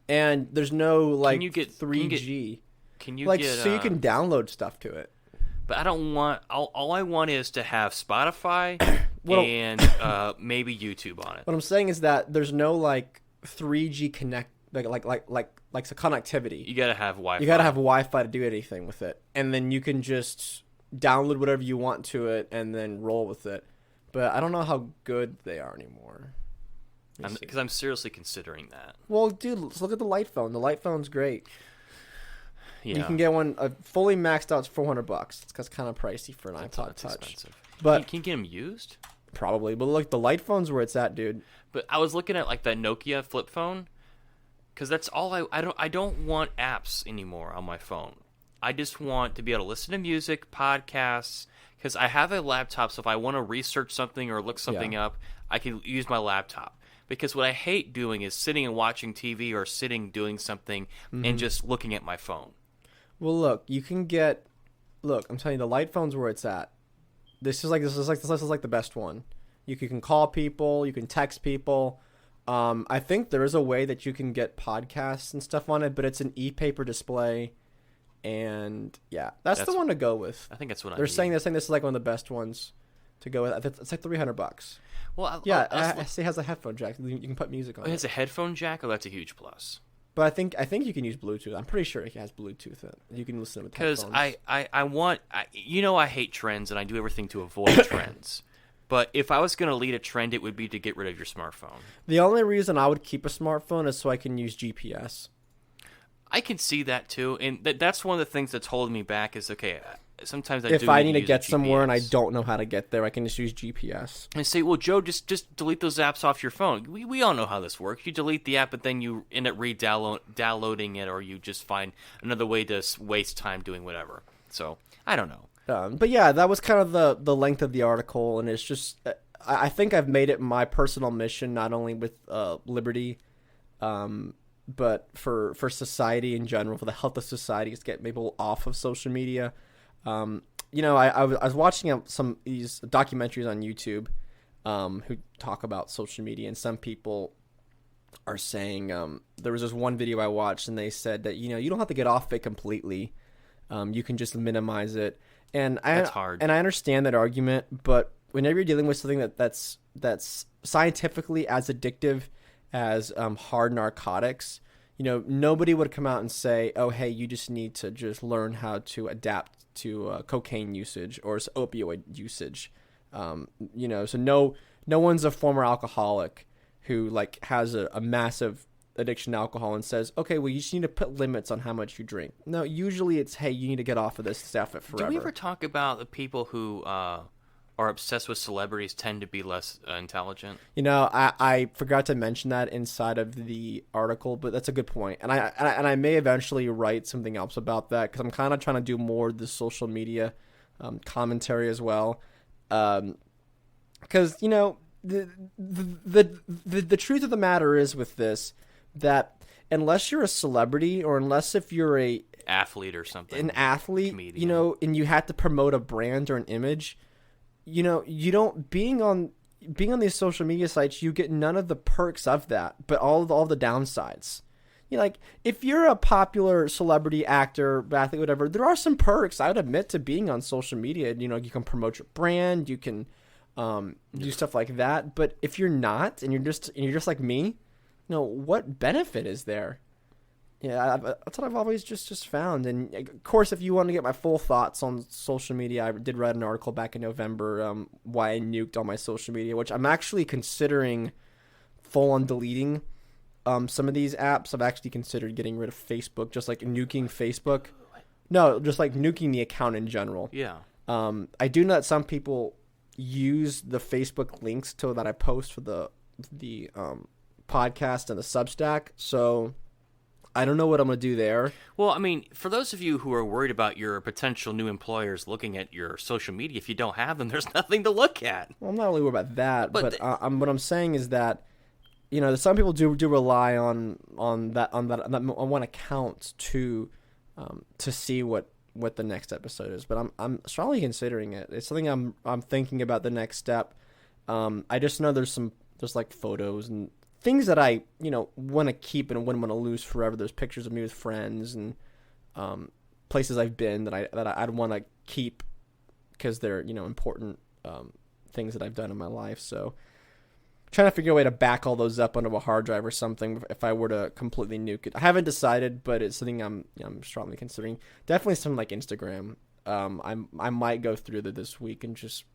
And there's no like can you get 3G. Can you like get, so you can download stuff to it? But I don't want. All I want is to have Spotify and maybe YouTube on it. What I'm saying is that there's no like 3G connect like some connectivity. You gotta have Wi-Fi. You gotta have Wi-Fi to do anything with it, and then you can just download whatever you want to it and then roll with it. But I don't know how good they are anymore. Because I'm seriously considering that. Well, dude, let's look at the light phone. The light phone's great. Yeah. You can get one fully maxed out. It's $400. It's kind of pricey for an iPod Touch. Expensive. But can you get them used? Probably. But look, the light phone's where it's at, dude. But I was looking at like that Nokia flip phone, because that's all I don't want apps anymore on my phone. I just want to be able to listen to music, podcasts, because I have a laptop, so if I want to research something or look something up, I can use my laptop. Because what I hate doing is sitting and watching TV or sitting doing something and just looking at my phone. Well, look, you can get. Look, I'm telling you, the light phone's where it's at. This is like the best one. You can call people, you can text people. I think there is a way that you can get podcasts and stuff on it, but it's an e-paper display, and yeah, that's the one to go with. I think that's what they're saying. They're saying this is like one of the best ones to go with. It's like $300. Well, it has a headphone jack. You can put music on it. It has a headphone jack. Oh, that's a huge plus. But I think you can use Bluetooth. I'm pretty sure it has Bluetooth. You can listen to it with headphones. Because I hate trends and I do everything to avoid trends. But if I was going to lead a trend, it would be to get rid of your smartphone. The only reason I would keep a smartphone is so I can use GPS. I can see that too, and that's one of the things that's holding me back. Is okay. Sometimes if I need to get somewhere and I don't know how to get there, I can just use GPS. And say, well, Joe, just delete those apps off your phone. We all know how this works. You delete the app, but then you end up downloading it, or you just find another way to waste time doing whatever. So I don't know. But yeah, that was kind of the length of the article, and it's just I think I've made it my personal mission, not only with Liberty, but for society in general, for the health of society, is to get people off of social media. I was watching some of these documentaries on YouTube who talk about social media, and some people are saying there was this one video I watched, and they said that you don't have to get off it completely. You can just minimize it, and that's hard. And I understand that argument, but whenever you're dealing with something that's scientifically as addictive as hard narcotics, nobody would come out and say, "Oh, hey, you just need to just learn how to adapt to cocaine usage or opioid usage." So no one's a former alcoholic who like has a massive addiction to alcohol and says, "Okay, well, you just need to put limits on how much you drink." No, usually it's, "Hey, you need to get off of this stuff forever." Do we ever talk about the people who are obsessed with celebrities tend to be less intelligent? I forgot to mention that inside of the article, but that's a good point. And I may eventually write something else about that, because I'm kind of trying to do more of the social media commentary as well. because the truth of the matter is with this, that unless you're a celebrity, or unless if you're an athlete, comedian, and you have to promote a brand or an image, you don't, being on these social media sites, you get none of the perks of that, but all the downsides. Like, if you're a popular celebrity, actor, athlete, whatever, there are some perks, I would admit, to being on social media. You can promote your brand, you can do stuff like that. But if you're not, and you're just like me, what benefit is there? Yeah, that's what I've always just found. And of course, if you want to get my full thoughts on social media, I did write an article back in November, why I nuked all my social media, which I'm actually considering full on deleting. Some of these apps. I've actually considered getting rid of Facebook, just like nuking Facebook. No, just like nuking the account in general. Yeah. I do know that some people use the Facebook links that I post for the podcast and the Substack. So I don't know what I'm going to do there. Well, I mean, for those of you who are worried about your potential new employers looking at your social media, if you don't have them, there's nothing to look at. Well, I'm not really worried about that, but what I'm saying is that, some people do rely on one account to see what the next episode is. But I'm strongly considering it. It's something I'm thinking about, the next step. I just know there's like photos and things that I want to keep and wouldn't want to lose forever. There's pictures of me with friends and places I've been that I'd want to keep because they're important things that I've done in my life. So, trying to figure a way to back all those up onto a hard drive or something if I were to completely nuke it. I haven't decided, but it's something I'm strongly considering. Definitely something like Instagram. I might go through this week and just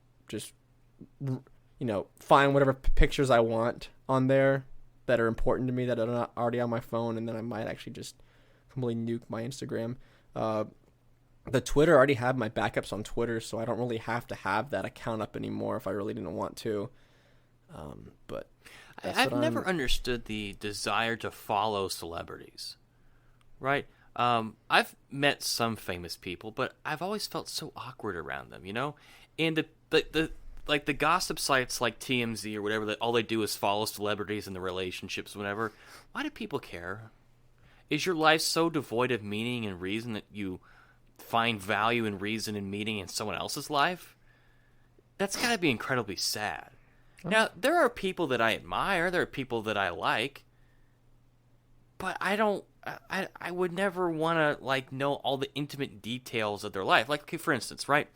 find whatever pictures I want on there that are important to me that are not already on my phone, and then I might actually just completely nuke my Instagram. The Twitter, I already have my backups on Twitter, so I don't really have to have that account up anymore if I really didn't want to. But I've never understood the desire to follow celebrities, right? I've met some famous people, but I've always felt so awkward around them, And the gossip sites like TMZ or whatever, that all they do is follow celebrities and the relationships, whatever. Why do people care? Is your life so devoid of meaning and reason that you find value and reason and meaning in someone else's life? That's got to be incredibly sad. Now, there are people that I admire, there are people that I like, but I would never want to, know all the intimate details of their life. Like, okay, for instance, right,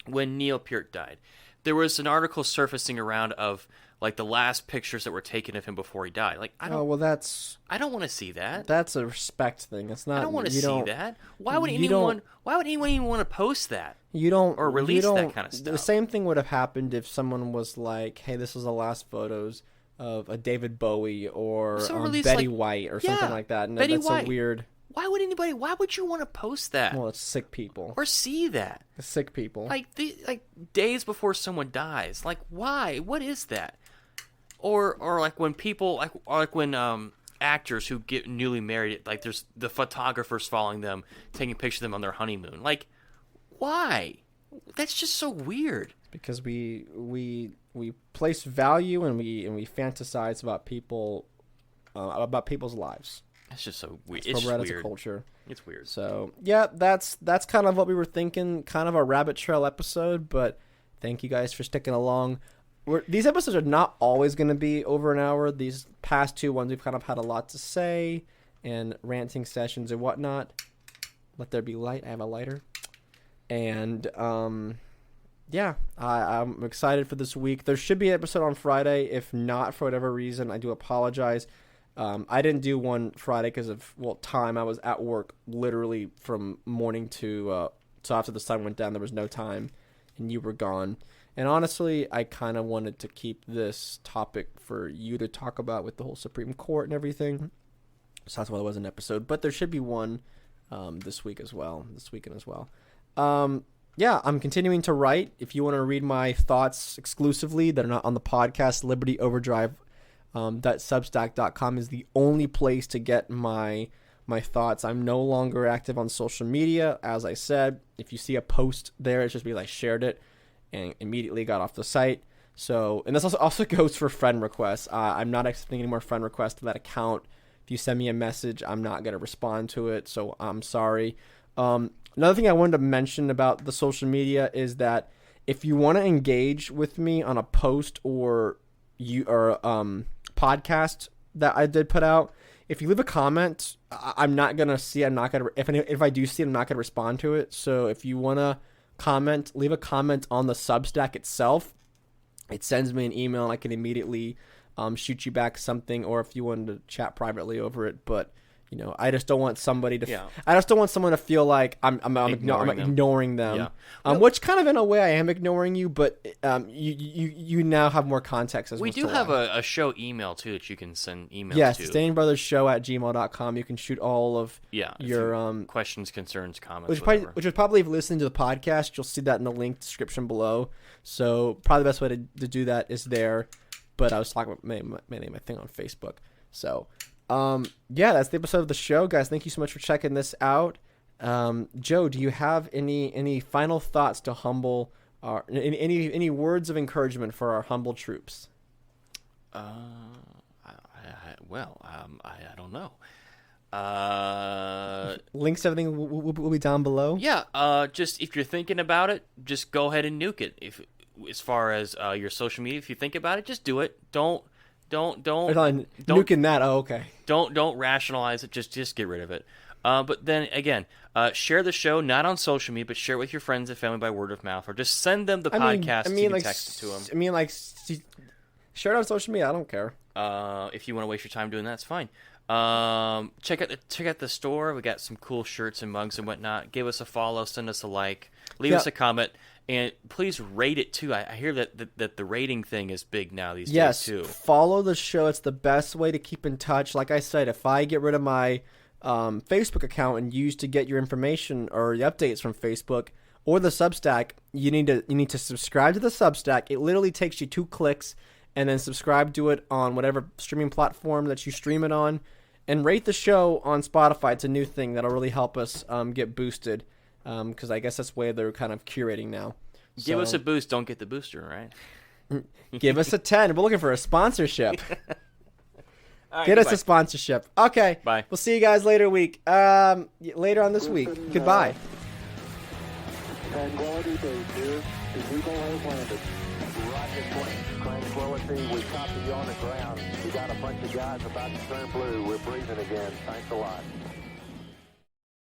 when Neil Peart died, there was an article surfacing around of, the last pictures that were taken of him before he died. I don't want to see that. That's a respect thing. It's not. I don't want to see that. Why would anyone even want to post that? Or release that kind of stuff. The same thing would have happened if someone was like, "Hey, this is the last photos of a David Bowie or Betty White or something like that." And Betty that's White. So weird. Why would you want to post that? Well, it's sick people. Or see that. It's sick people. Days before someone dies. Why? What is that? Or when people when actors who get newly married, there's the photographers following them, taking pictures of them on their honeymoon. Why? That's just so weird. Because we place value and we fantasize about people, about people's lives. It's just so weird. It's weird as a culture. It's weird. So yeah, that's kind of what we were thinking. Kind of a rabbit trail episode, but thank you guys for sticking along. These episodes are not always going to be over an hour. These past two ones, we've kind of had a lot to say and ranting sessions and whatnot. Let there be light. I have a lighter. And yeah, I'm excited for this week. There should be an episode on Friday. If not, for whatever reason, I do apologize. I didn't do one Friday because of time. I was at work literally from morning to so after the sun went down. There was no time, and you were gone. And honestly, I kind of wanted to keep this topic for you to talk about with the whole Supreme Court and everything. So that's why there was an episode. But there should be one this weekend as well. Yeah, I'm continuing to write. If you want to read my thoughts exclusively that are not on the podcast, Liberty Overdrive .substack.com is the only place to get my thoughts. I'm no longer active on social media. As I said, if you see a post there, it's just because I shared it and immediately got off the site. So, and this also goes for friend requests. I'm not accepting any more friend requests to that account. If you send me a message, I'm not going to respond to it, so I'm sorry. Another thing I wanted to mention about the social media is that if you want to engage with me on a post or podcast that I did put out, if you leave a comment, I'm not going to see, if I do see it, I'm not going to respond to it. So if you want to comment, leave a comment on the Substack itself. It sends me an email and I can immediately shoot you back something, or if you wanted to chat privately over it. But I just don't want somebody to. I just don't want someone to feel like I'm ignoring them. Yeah. Which kind of in a way I am ignoring you, but you now have more context as we do have a show email too that you can send emails to. Yes, StainBrothersShow@gmail.com. You can shoot all of your questions, concerns, comments, which is probably if you're listening to the podcast, you'll see that in the link description below. So probably the best way to do that is there. But I was talking about mainly my thing on Facebook. So. That's the episode of the show, guys. Thank you so much for checking this out. Joe, do you have any final thoughts to humble any words of encouragement for our humble troops? I don't know. Links to everything will be down below. Yeah. Just if you're thinking about it, just go ahead and nuke it. As far as your social media, if you think about it, just do it. Don't nuking that. Oh, okay. Don't rationalize it. Just get rid of it. But then again, share the show not on social media, but share it with your friends and family by word of mouth, or just send them the podcast. Text it to them. Share it on social media. I don't care. If you want to waste your time doing that, it's fine. Check out the store. We got some cool shirts and mugs and whatnot. Give us a follow. Send us a like. Leave us a comment. And please rate it too. I hear that the rating thing is big now these days too. Yes, follow the show. It's the best way to keep in touch. Like I said, if I get rid of my Facebook account and use to get your information or the updates from Facebook or the Substack, you need to subscribe to the Substack. It literally takes you 2 clicks, and then subscribe to it on whatever streaming platform that you stream it on, and rate the show on Spotify. It's a new thing that'll really help us get boosted. Because I guess that's the way they're kind of curating now. Give us a boost, don't get the booster, right? Give us a 10. We're looking for a sponsorship. Get us a sponsorship. Okay. Bye. We'll see you guys later later on this week. Goodbye. Tranquility Base here. The Eagle has landed. Roger point. Tranquility, we copy you on the ground. We got a bunch of guys about to turn blue. We're breathing again. Thanks a lot.